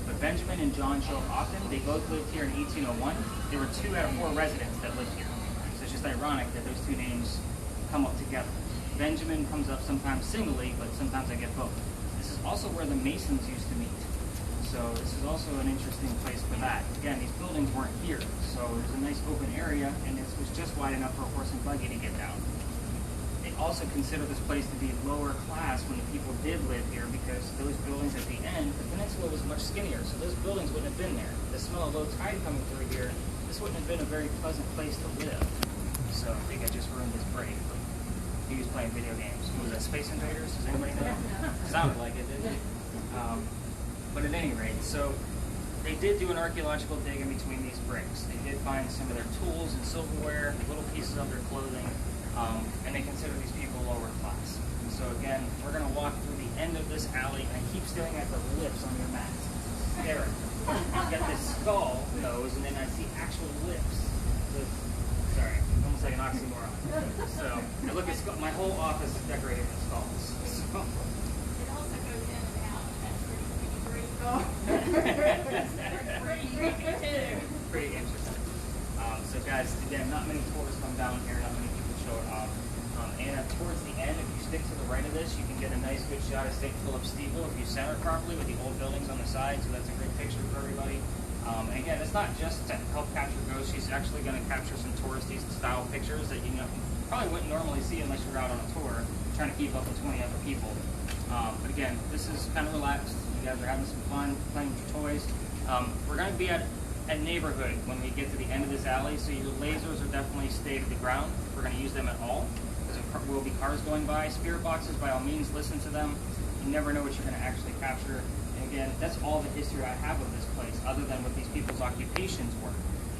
But Benjamin and John show up often. They both lived here in 1801. There were 2 out of 4 residents that lived here. So it's just ironic that those 2 names come up together. Benjamin comes up sometimes singly, but sometimes I get both. This is also where the Masons used to meet. So this is also an interesting place for that. Again, these buildings weren't here, so there's a nice open area, and it was just wide enough for a horse and buggy to get down. They also consider this place to be lower class when the people did live here, because those buildings at the end, the peninsula was much skinnier, so those buildings wouldn't have been there. The smell of low tide coming through here, this wouldn't have been a very pleasant place to live. So I think I just ruined his break. He was playing video games. Was that Space Invaders? Does anybody know? Sounded like it, didn't it? But at any rate, so they did do an archaeological dig in between these bricks. They did find some of their tools and silverware, little pieces of their clothing, and they consider these people lower class. So again, we're going to walk through the end of this alley, and I keep staring at the lips on your mat. It's scary. I've got this skull nose, and then I see actual lips. Sorry, almost like an oxymoron. So I look at my whole office is decorated with skulls. So. It also goes in and out. That's pretty Pretty interesting. So guys, again, not many tourists come down here, not many people show it off. And towards the end, if you stick to the right of this, you can get a nice good shot of St. Philip's Steeple if you center it properly with the old buildings on the side, so that's a great picture for everybody. And again, it's not just to help capture ghosts, she's actually going to capture some touristy style pictures that you probably wouldn't normally see unless you're out on a tour, trying to keep up with 20 other people. But again, this is kind of relaxed. You guys are having some fun, playing with your toys. We're going to be at a neighborhood when we get to the end of this alley, so your lasers are definitely stay to the ground. We're going to use them at all, because there will be cars going by. Spirit boxes, by all means, listen to them. You never know what you're going to actually capture. And again, that's all the history I have of this place, other than what these people's occupations were.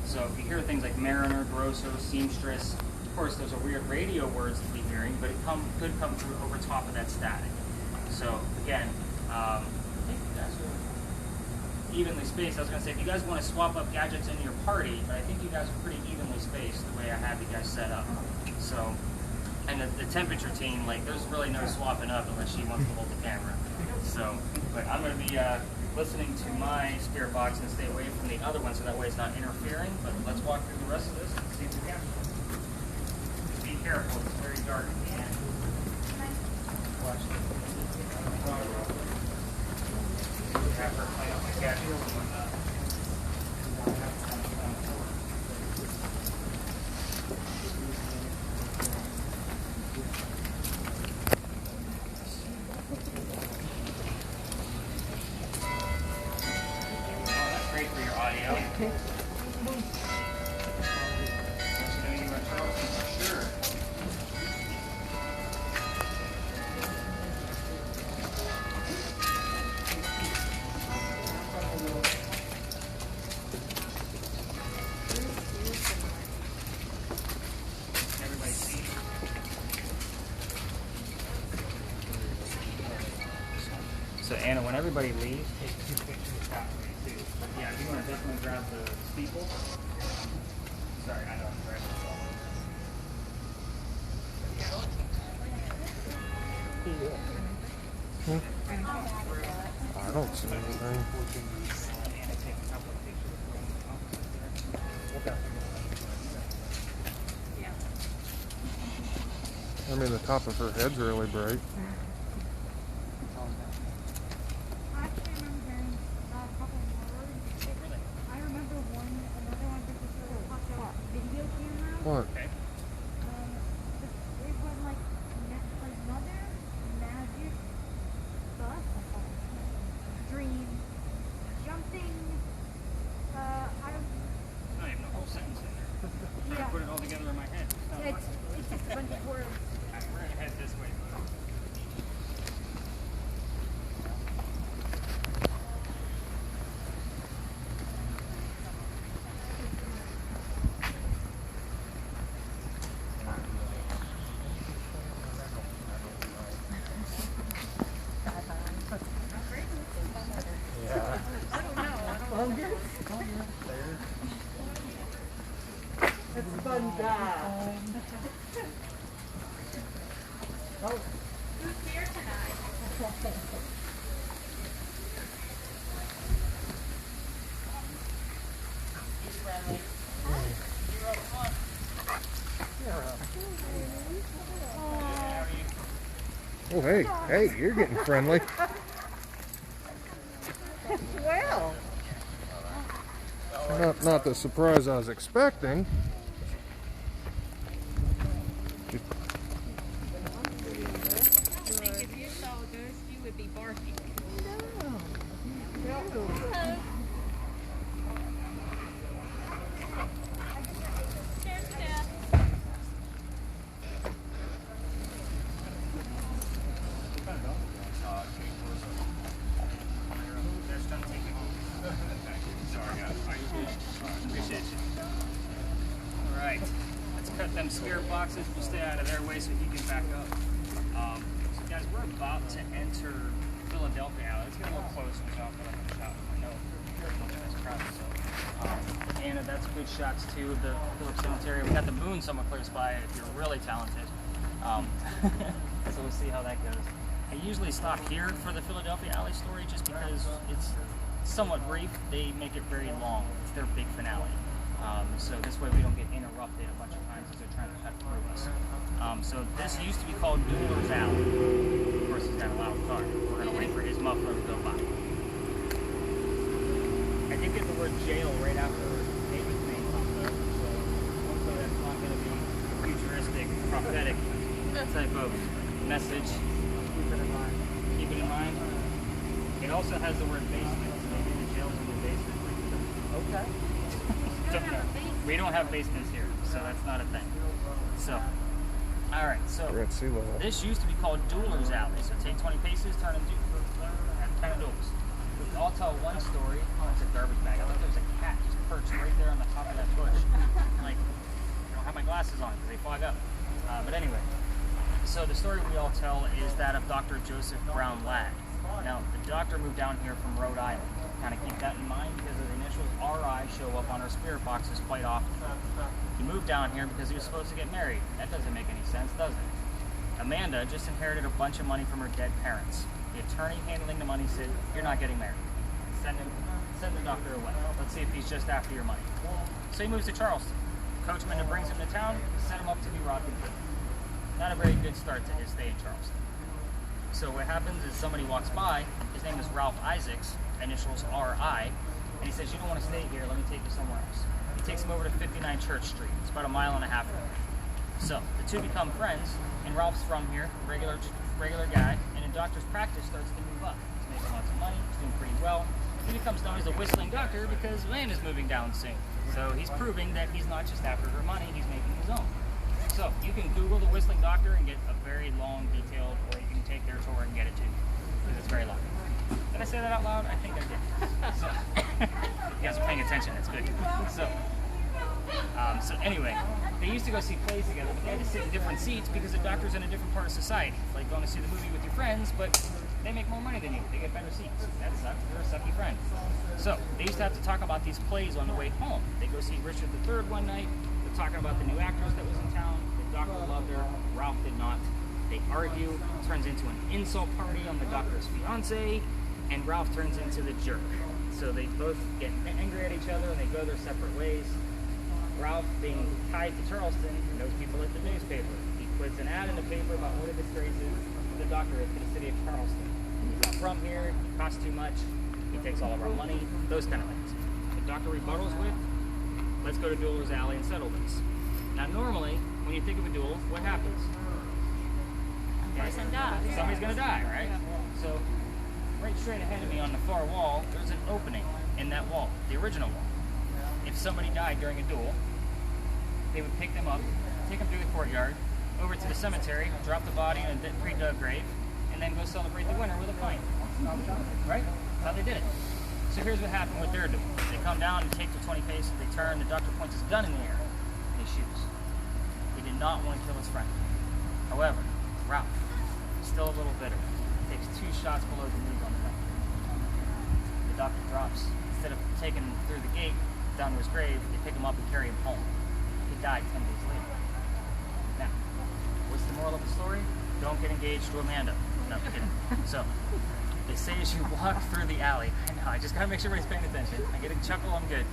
So if you hear things like mariner, grocer, seamstress, of course those are weird radio words to be hearing, but it could come through over top of that static. So again, I think you guys are evenly spaced. I was going to say, if you guys want to swap up gadgets in your party, but I think you guys are pretty evenly spaced the way I have you guys set up. So, and the temperature team, like, there's really no swapping up unless she wants to hold the camera. So, but I'm going to be listening to my spirit box and stay away from the other one, so that way it's not interfering. But let's walk through the rest of this and see if we can. Be careful, it's very dark at the end. Watch this. Have her play on my gadget and whatnot. Oh, that's great for your audio. Don't you know you are Charleston for sure. Everybody see? So Anna, when everybody leaves, take 2 pictures that way too. But yeah, if you want to definitely grab the steeple. Sorry, I know I'm grabbing it all. I don't see anything. Anna, take a couple of pictures from the office there. Okay. I mean, the top of her head's really bright. I actually remember hearing a couple more. I remember another one that just sort of popped up video camera. What? Okay. It was like Mother Magic Bus Dream Jumping. I don't. I have no whole sentence in there. I'm trying to put it all together in my head. It's not It's just a bunch of words. Alright, we're gonna head this way. It's fun time. Who's here tonight? He's friendly. You're up front. Oh, hey, you're getting friendly. Well, Not the surprise I was expecting. I think if you saw a ghost, you would be barking. Hello. Step, step. Alright, let's cut them spirit boxes. We'll stay out of their way so he can back up. So guys, we're about to enter Philadelphia. Let's get a little closer so I'll put up a shot. I know much of this crowd. So, Anna, that's good shots too of the Phillips Cemetery. We got the moon somewhat close by if you're really talented. So we'll see how that goes. I usually stop here for the Philadelphia Alley story just because it's somewhat brief. They make it very long. It's their big finale. So this way we don't get interrupted a bunch of times as they're trying to cut through us. So this used to be called Dueler's Alley. Of course, he's got a loud car. We're going to wait for his muffler to go by. I did get the word jail right after David's name popped up, so hopefully that's not going to be futuristic, prophetic type of message. Keep it in mind. Keep it in mind. It also has the word basement, so maybe the jail's in the basement. Okay. We don't have basements here, so that's not a thing. So, alright, so this used to be called Dueler's Alley. So take 20 paces, turn and do 10 duels. We can all tell one story. Oh, it's a garbage bag. I thought there was a cat just perched right there on the top of that bush. Like, I don't have my glasses on because they fog up. But anyway, so the story we all tell is that of Dr. Joseph Brown Ladd. Now, the doctor moved down here from Rhode Island. Kind of keep that in mind because the initials RI show up on our spirit boxes quite often. He moved down here because he was supposed to get married. That doesn't make any sense, does it? Amanda just inherited a bunch of money from her dead parents. The attorney handling the money said, "You're not getting married. Send the doctor away. Let's see if he's just after your money." So he moves to Charleston. Coachman that brings him to town, set him up to be robbed and killed. Not a very good start to his stay in Charleston. So what happens is somebody walks by, his name is Ralph Isaacs, initials RI, and he says, "You don't want to stay here, let me take you somewhere else." He takes him over to 59 Church Street. It's about a mile and a half away. So the two become friends, and Ralph's from here, regular guy, and in doctor's practice starts to move up. He's making lots of money, he's doing pretty well. He becomes known as a whistling doctor because Lynn is moving down soon. So he's proving that he's not just after her money, he's making his own. So you can Google the whistling doctor and get a very long, detailed, or you can take their tour and get it too, because it's very long. Did I say that out loud? I think I did. So, you guys are paying attention, that's good. So anyway, they used to go see plays together, but they had to sit in different seats because the doctor's in a different part of society. It's like going to see the movie with your friends, but they make more money than you. They get better seats. That sucks. They're a sucky friend. So they used to have to talk about these plays on the way home. They go see Richard III one night. They're talking about the new actress that was in town. The doctor loved her. Ralph did not. They argue. It turns into an insult party on the doctor's fiance, and Ralph turns into the jerk. So they both get angry at each other and they go their separate ways. Ralph, being tied to Charleston, knows people at the newspaper. He puts an ad in the paper about what a disgrace the doctor is to the city of Charleston. He's not from here, he costs too much, he takes all of our money, those kind of things. The doctor rebuttals with, "Let's go to Dueler's Alley and settle this." Now normally, when you think of a duel, what happens? Person dies. Somebody's gonna die, right? So, right straight ahead of me on the far wall, there's an opening in that wall, the original wall. If somebody died during a duel, they would pick them up, take them through the courtyard, over to the cemetery, drop the body in a pre-dug grave, and then go celebrate the winner with a pint. Right? That's how they did it. So here's what happened with their duel. They come down and take the 20 paces, they turn, the doctor points his gun in the air, and he shoots. He did not want to kill his friend. However, Ralph, still a little bitter, takes 2 shots below the knee on the doctor. The doctor drops. Instead of taking him through the gate down to his grave, they pick him up and carry him home. He died 10 days later. Now, what's the moral of the story? Don't get engaged to Amanda. No, I'm kidding. So, they say as you walk through the alley, I know, I just gotta make sure everybody's paying attention. I get a chuckle, I'm good.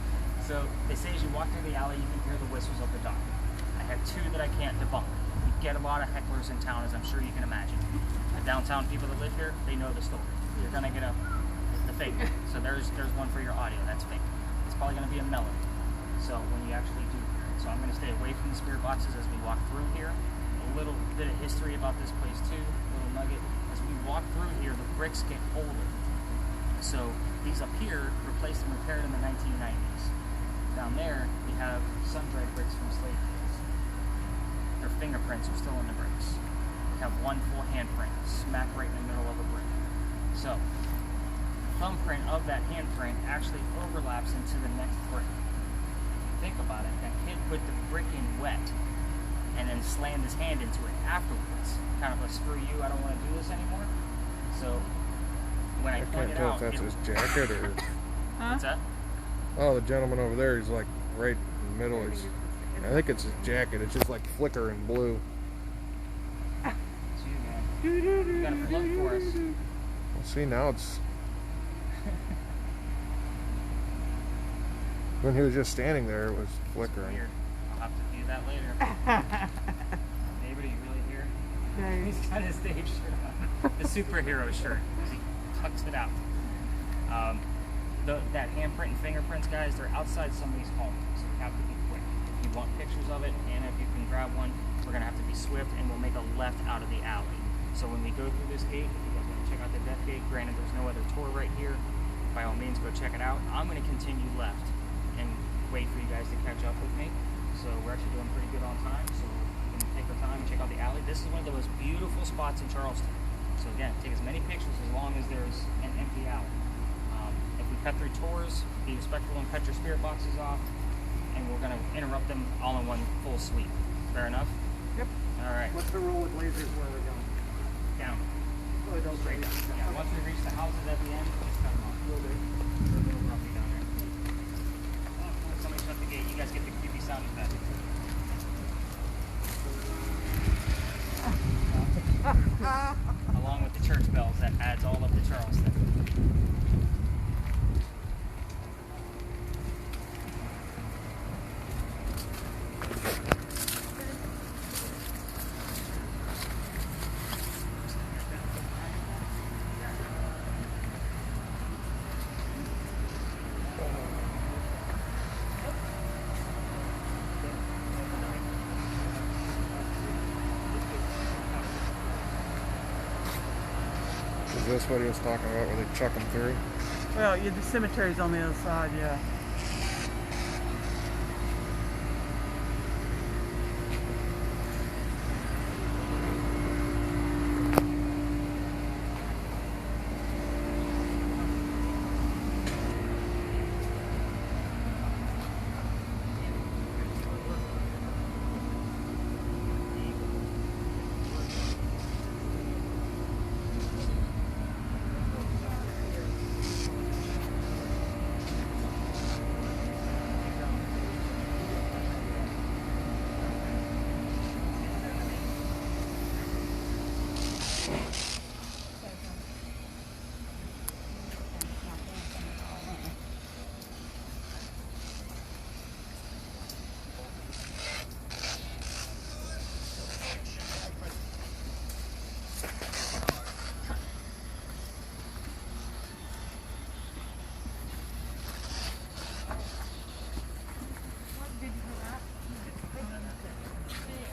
So, they say as you walk through the alley, you can hear the whistles of the doctor. I have 2 that I can't debunk. We get a lot of hecklers in town, as I'm sure you can imagine. The downtown people that live here, they know the story. You're gonna get the fake. So there's one for your audio, that's fake. It's probably going to be a melon. So when you actually do here. So I'm going to stay away from the spirit boxes as we walk through here. A little bit of history about this place too, a little nugget. As we walk through here, the bricks get older. So these up here replaced and repaired in the 1990s. Down there, we have sun-dried bricks from slave days. Their fingerprints are still in the bricks. We have one full handprint, smack right in the middle of a brick. So, the thumbprint of that handprint actually overlaps into the next brick. If you think about it, that kid put the brick in wet and then slammed his hand into it afterwards. Kind of a screw you, I don't want to do this anymore. So, when I can't pointed tell out, if that's it- his jacket or. What's that? Oh, the gentleman over there, he's like right in the middle. I think it's his jacket. It's just like flickering blue. It's you, man. You got a float for us. Well, see, now it's. When he was just standing there, it was flickering. Weird. I'll have to do that later. Neighbor, do you really hear? Nice. He's got his stage shirt on. The superhero shirt. He tucks it out. That handprint and fingerprints, guys, they're outside somebody's home. So we have to be quick. If you want pictures of it, and if you can grab one, we're going to have to be swift, and we'll make a left out of the alley. So when we go through this gate, if you guys want to check out the death gate, granted there's no other tour right here, by all means go check it out. I'm going to continue left and wait for you guys to catch up with me. So we're actually doing pretty good on time, so we're going to take our time and check out the alley. This is one of the most beautiful spots in Charleston. So again, take as many pictures as long as there's an empty alley. If we cut through tours, be respectful and cut your spirit boxes off, and we're going to interrupt them all in one full sweep. Fair enough? Yep. All right. What's the rule with lasers where we're going? Down. Oh, don't Straight down. Yeah, once we reach the houses at the end, just cut them off. They're a little roughy down there. Oh, somebody shut the gate. You guys get the creepy sound effect. Along with the church bells, that adds all up to Charleston. Is this what he was talking about where they chuck them through? Well, yeah, the cemetery's on the other side, yeah.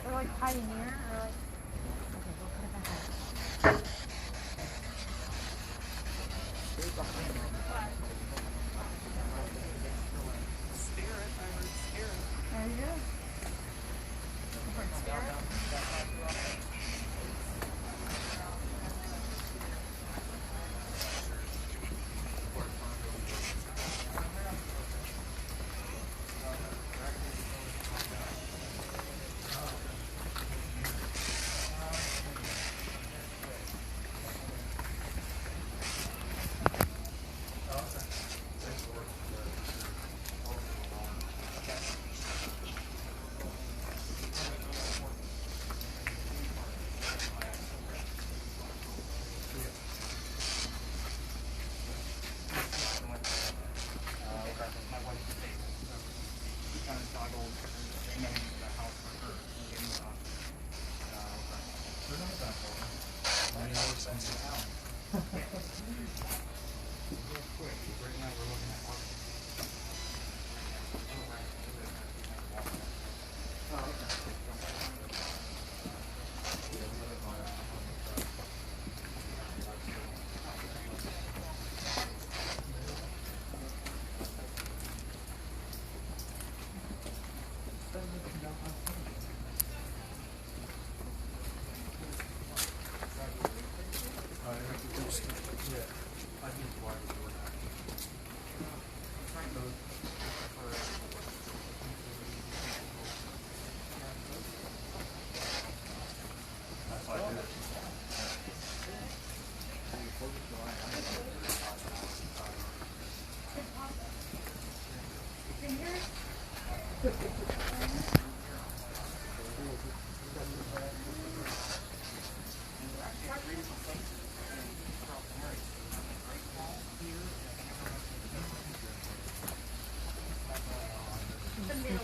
Or like Pioneer, or like. Okay, we'll put it back on. There you go. Different spirit.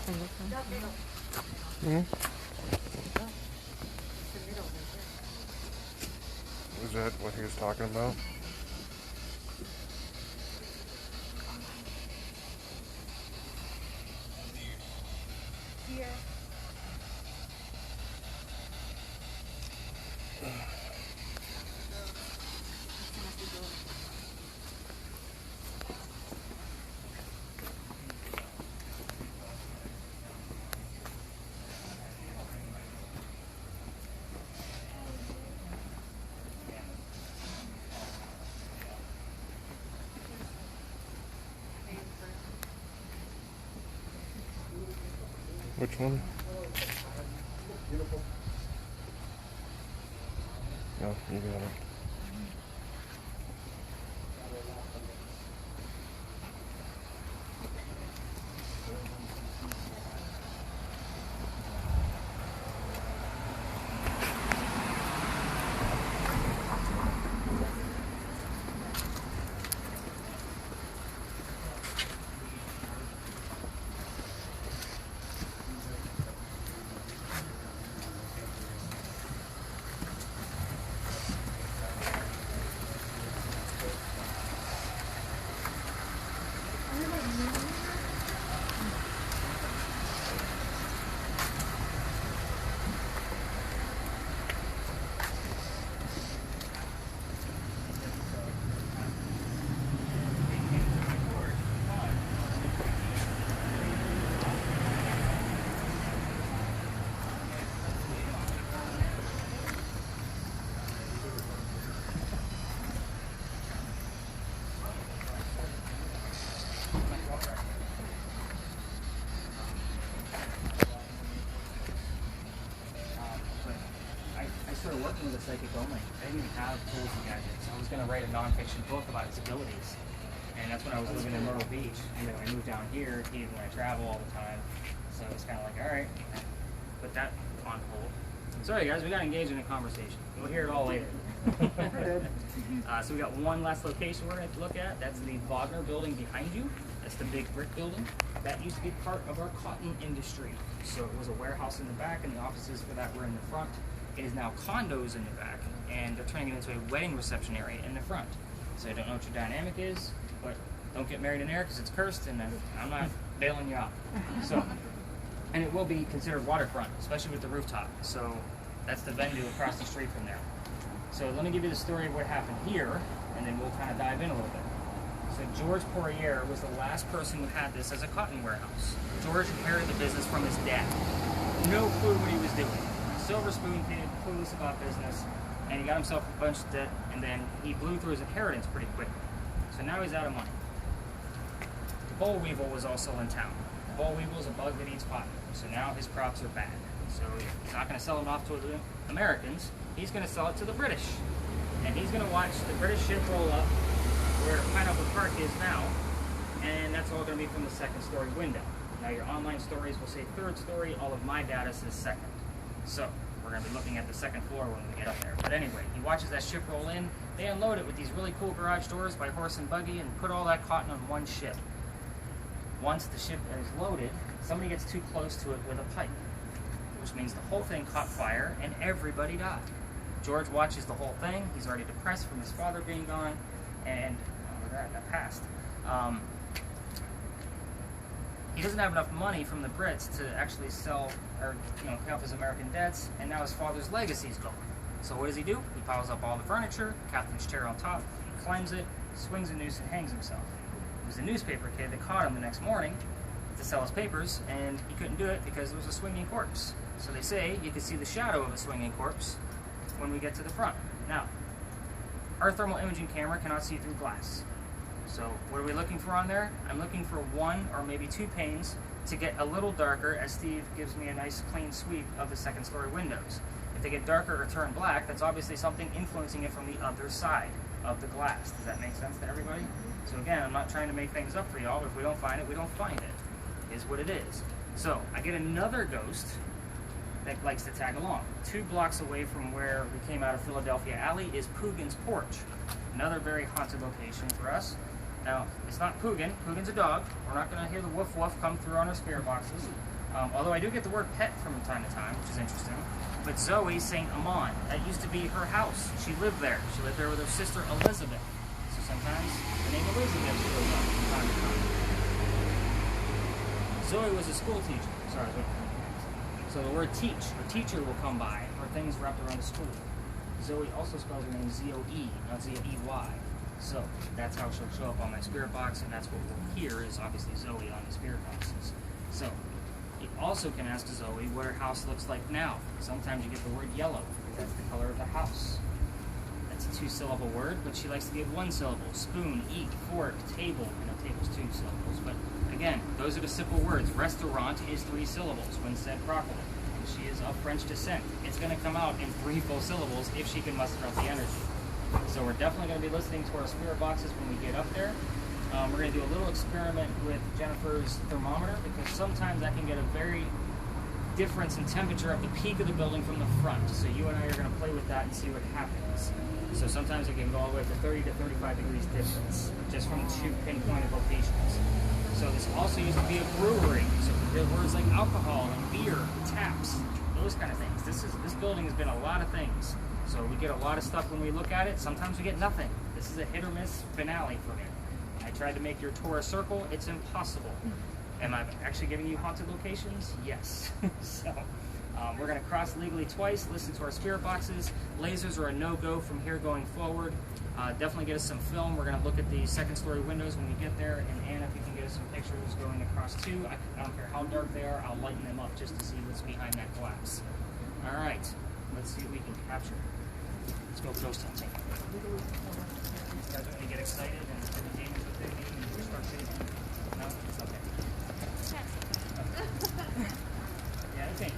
And this one. Hmm? Is that what he was talking about? Here. Which one? Oh, you got it. I started working with a psychic only. I didn't even have tools and gadgets. I was going to write a nonfiction book about his abilities. And that's when I was living in Myrtle Beach. And then I moved down here, he and I travel all the time. So it was kind of like, all right, put that on hold. Sorry guys, we got engaged in a conversation. We'll hear it all later. So we got one last location we're going to look at. That's the Wagner building behind you. That's the big brick building. That used to be part of our cotton industry. So it was a warehouse in the back and the offices for that were in the front. It is now condos in the back and they're turning it into a wedding reception area in the front. So I don't know what your dynamic is, but don't get married in there because it's cursed and I'm not bailing you out. So, and it will be considered waterfront, especially with the rooftop. So that's the venue across the street from there. So let me give you the story of what happened here, and then we'll kind of dive in a little bit. So George Poirier was the last person who had this as a cotton warehouse. George inherited the business from his dad. No clue what he was doing. Silver spoon kid, clueless about business, and he got himself a bunch of debt, and then he blew through his inheritance pretty quickly. So now he's out of money. The boll weevil was also in town. The boll weevil is a bug that eats cotton, so now his crops are bad. So he's not going to sell them off to the Americans. He's going to sell it to the British. And he's going to watch the British ship roll up where Pineapple Park is now, and that's all going to be from the second story window. Now your online stories will say third story, all of my data says second. So we're going to be looking at the second floor when we get up there. But anyway, he watches that ship roll in. They unload it with these really cool garage doors by horse and buggy and put all that cotton on one ship. Once the ship is loaded, somebody gets too close to it with a pipe, which means the whole thing caught fire and everybody died. George watches the whole thing. He's already depressed from his father being gone, and that passed. He doesn't have enough money from the Brits to actually sell or pay off his American debts, and now his father's legacy is gone. So what does he do? He piles up all the furniture, Catherine's chair on top, climbs it, swings a noose, and hangs himself. It was a newspaper kid that caught him the next morning to sell his papers, and he couldn't do it because it was a swinging corpse. So they say you can see the shadow of a swinging corpse when we get to the front. Now, our thermal imaging camera cannot see through glass. So what are we looking for on there? I'm looking for one or maybe two panes to get a little darker as Steve gives me a nice clean sweep of the second story windows. If they get darker or turn black, that's obviously something influencing it from the other side of the glass. Does that make sense to everybody? So again, I'm not trying to make things up for y'all, but if we don't find it, we don't find it. It is what it is. So I get another ghost that likes to tag along. 2 blocks away from where we came out of Philadelphia Alley is Poogan's Porch. Another very haunted location for us. Now, it's not Pugin. Pugin's a dog. We're not going to hear the woof woof come through on our spirit boxes. Although I do get the word pet from time to time, which is interesting. But Zoe St. Amand, that used to be her house. She lived there. She lived there with her sister Elizabeth. So sometimes the name Elizabeth shows up from time to time. Zoe was a school teacher. Sorry. So the word teach or teacher will come by, or things wrapped around the school. Zoe also spells her name Z-O-E, not Z-O-E-Y. So that's how she'll show up on my spirit box, and that's what we'll hear is obviously Zoe on the spirit boxes. So you also can ask Zoe what her house looks like now. Sometimes you get the word yellow, because that's the color of the house. That's a 2-syllable word, but she likes to give 1 syllable. Spoon, eat, fork, table. I know table's 2 syllables, but again, those are the simple words. Restaurant is 3 syllables when said properly. And she is of French descent. It's going to come out in 3 full syllables if she can muster up the energy. So we're definitely going to be listening to our spirit boxes when we get up there. We're going to do a little experiment with Jennifer's thermometer, because sometimes I can get a very difference in temperature of the peak of the building from the front. So you and I are going to play with that and see what happens. So sometimes it can go all the way to 30 to 35 degrees difference, just from 2 pinpointed locations. So this also used to be a brewery. So we hear words like alcohol and beer, taps, those kind of things. This building has been a lot of things. So we get a lot of stuff when we look at it. Sometimes we get nothing. This is a hit or miss finale for me. I tried to make your tour a circle. It's impossible. Am I actually giving you haunted locations? Yes. So we're going to cross legally twice, listen to our spirit boxes. Lasers are a no-go from here going forward. Definitely get us some film. We're going to look at the 2nd-story windows when we get there. And Anna, if you can get us some pictures going across too. I don't care how dark they are. I'll lighten them up just to see what's behind that glass. All right. Let's see what we can capture. Let's go ghost hunting. You guys want to get excited and play the games with it? And start shooting? No? It's okay. Yeah, it's ain't.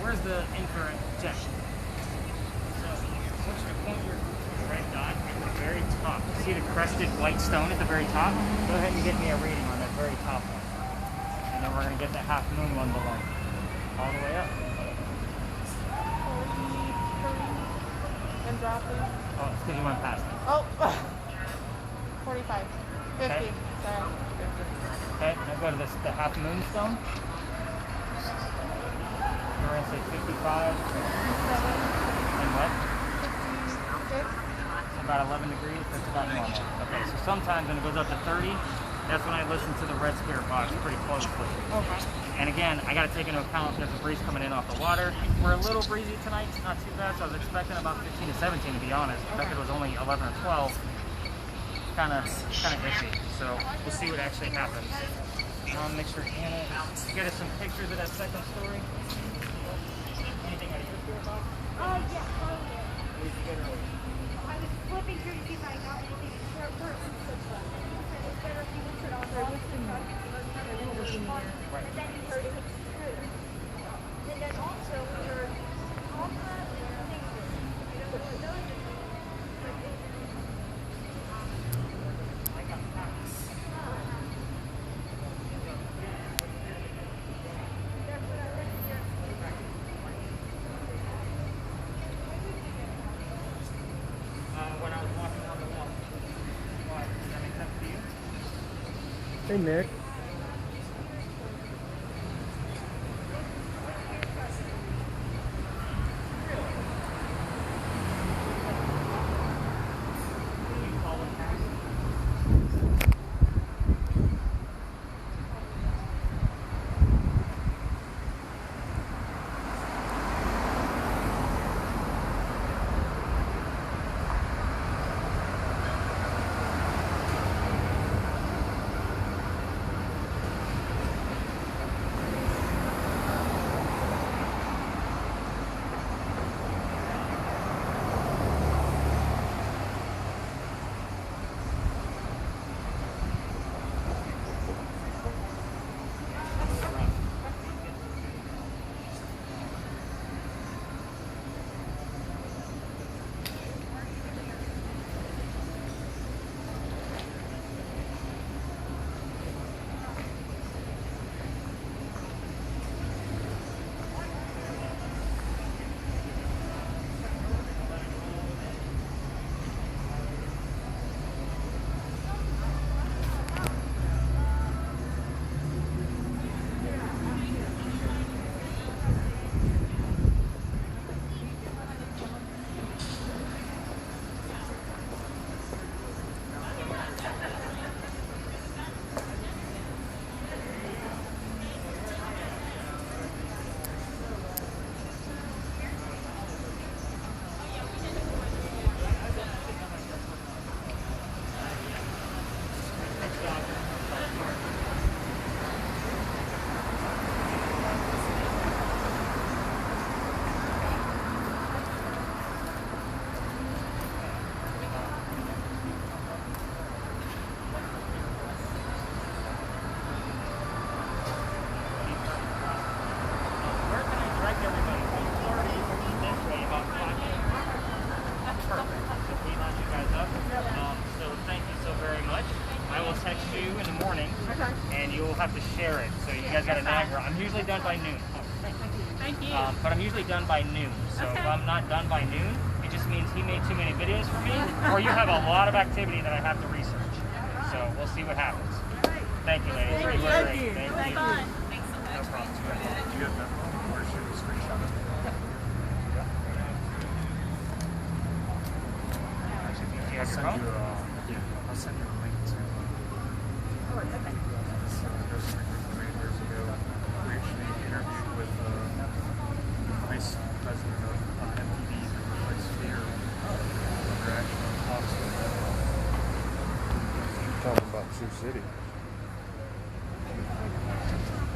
Where's the infrared jet? So, I want you to point your red dot at the very top. See the crested white stone at the very top? Go ahead and get me a reading on that very top one. And then we're going to get the half moon one below. All the way up. 43 and drop it. Oh, it's because you went past it. Oh, 45. 50. Okay. Sorry. 50. Okay, now go to the half moon stone. We're going to say 55. And what? 56. About 11 degrees. That's about normal. Okay, so sometimes when it goes up to 30, that's when I listen to the red spirit box pretty closely. Okay. And again, I got to take into account there's a breeze coming in off the water. We're a little breezy tonight, it's not too bad. So I was expecting about 15 to 17 to be honest. The fact that it was only 11 or 12, kind of iffy. So we'll see what actually happens. Make sure Hannah get us some pictures of that second story. Anything out of your spirit box? Yeah, probably. What did you get earlier? I was flipping through to see if I got anything short for it. It's better if you look at all the Right. and then you heard it was true. And then also we heard Alpha and Things. When I was walking on the wall. Why? Does that make sense to you? Hey, Nick. Where can I direct everybody? Florida is this way about 5 minutes. Perfect. So we line you guys up. So thank you so very much. I will text you in the morning, and you'll have to share it. So you guys got a diagram. I'm usually done by noon. Thank you. But I'm usually done by noon. So if I'm not done by noon, it just means he made too many videos for me, or you have a lot of activity that I have to research. So we'll see what happens. Thank you, ladies. You were great. Thank you. Fun. Thanks so much. No problem. You have that one? Or should we screenshot it? Do you have your phone? I'll send you a link to years ago. We actually interviewed with the vice president of MTV who replaced Fear. They're actually talks with them. Talking about Sioux City.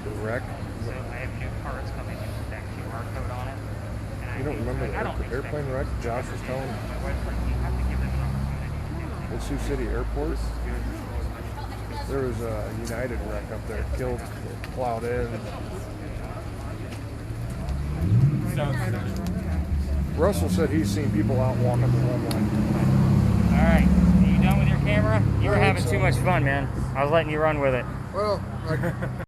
The wreck. So I have new cards coming in with that QR code on it. And You don't remember I don't the airplane wreck Josh was telling me? My wife's like, you have to give them an opportunity to do At Sioux City Airport? There was a United wreck up there. Killed, plowed in. Russell said he's seen people out walking the runway. it. All right. Are you done with your camera? You were I think having so. too much fun, man. I was letting you run with it. Well,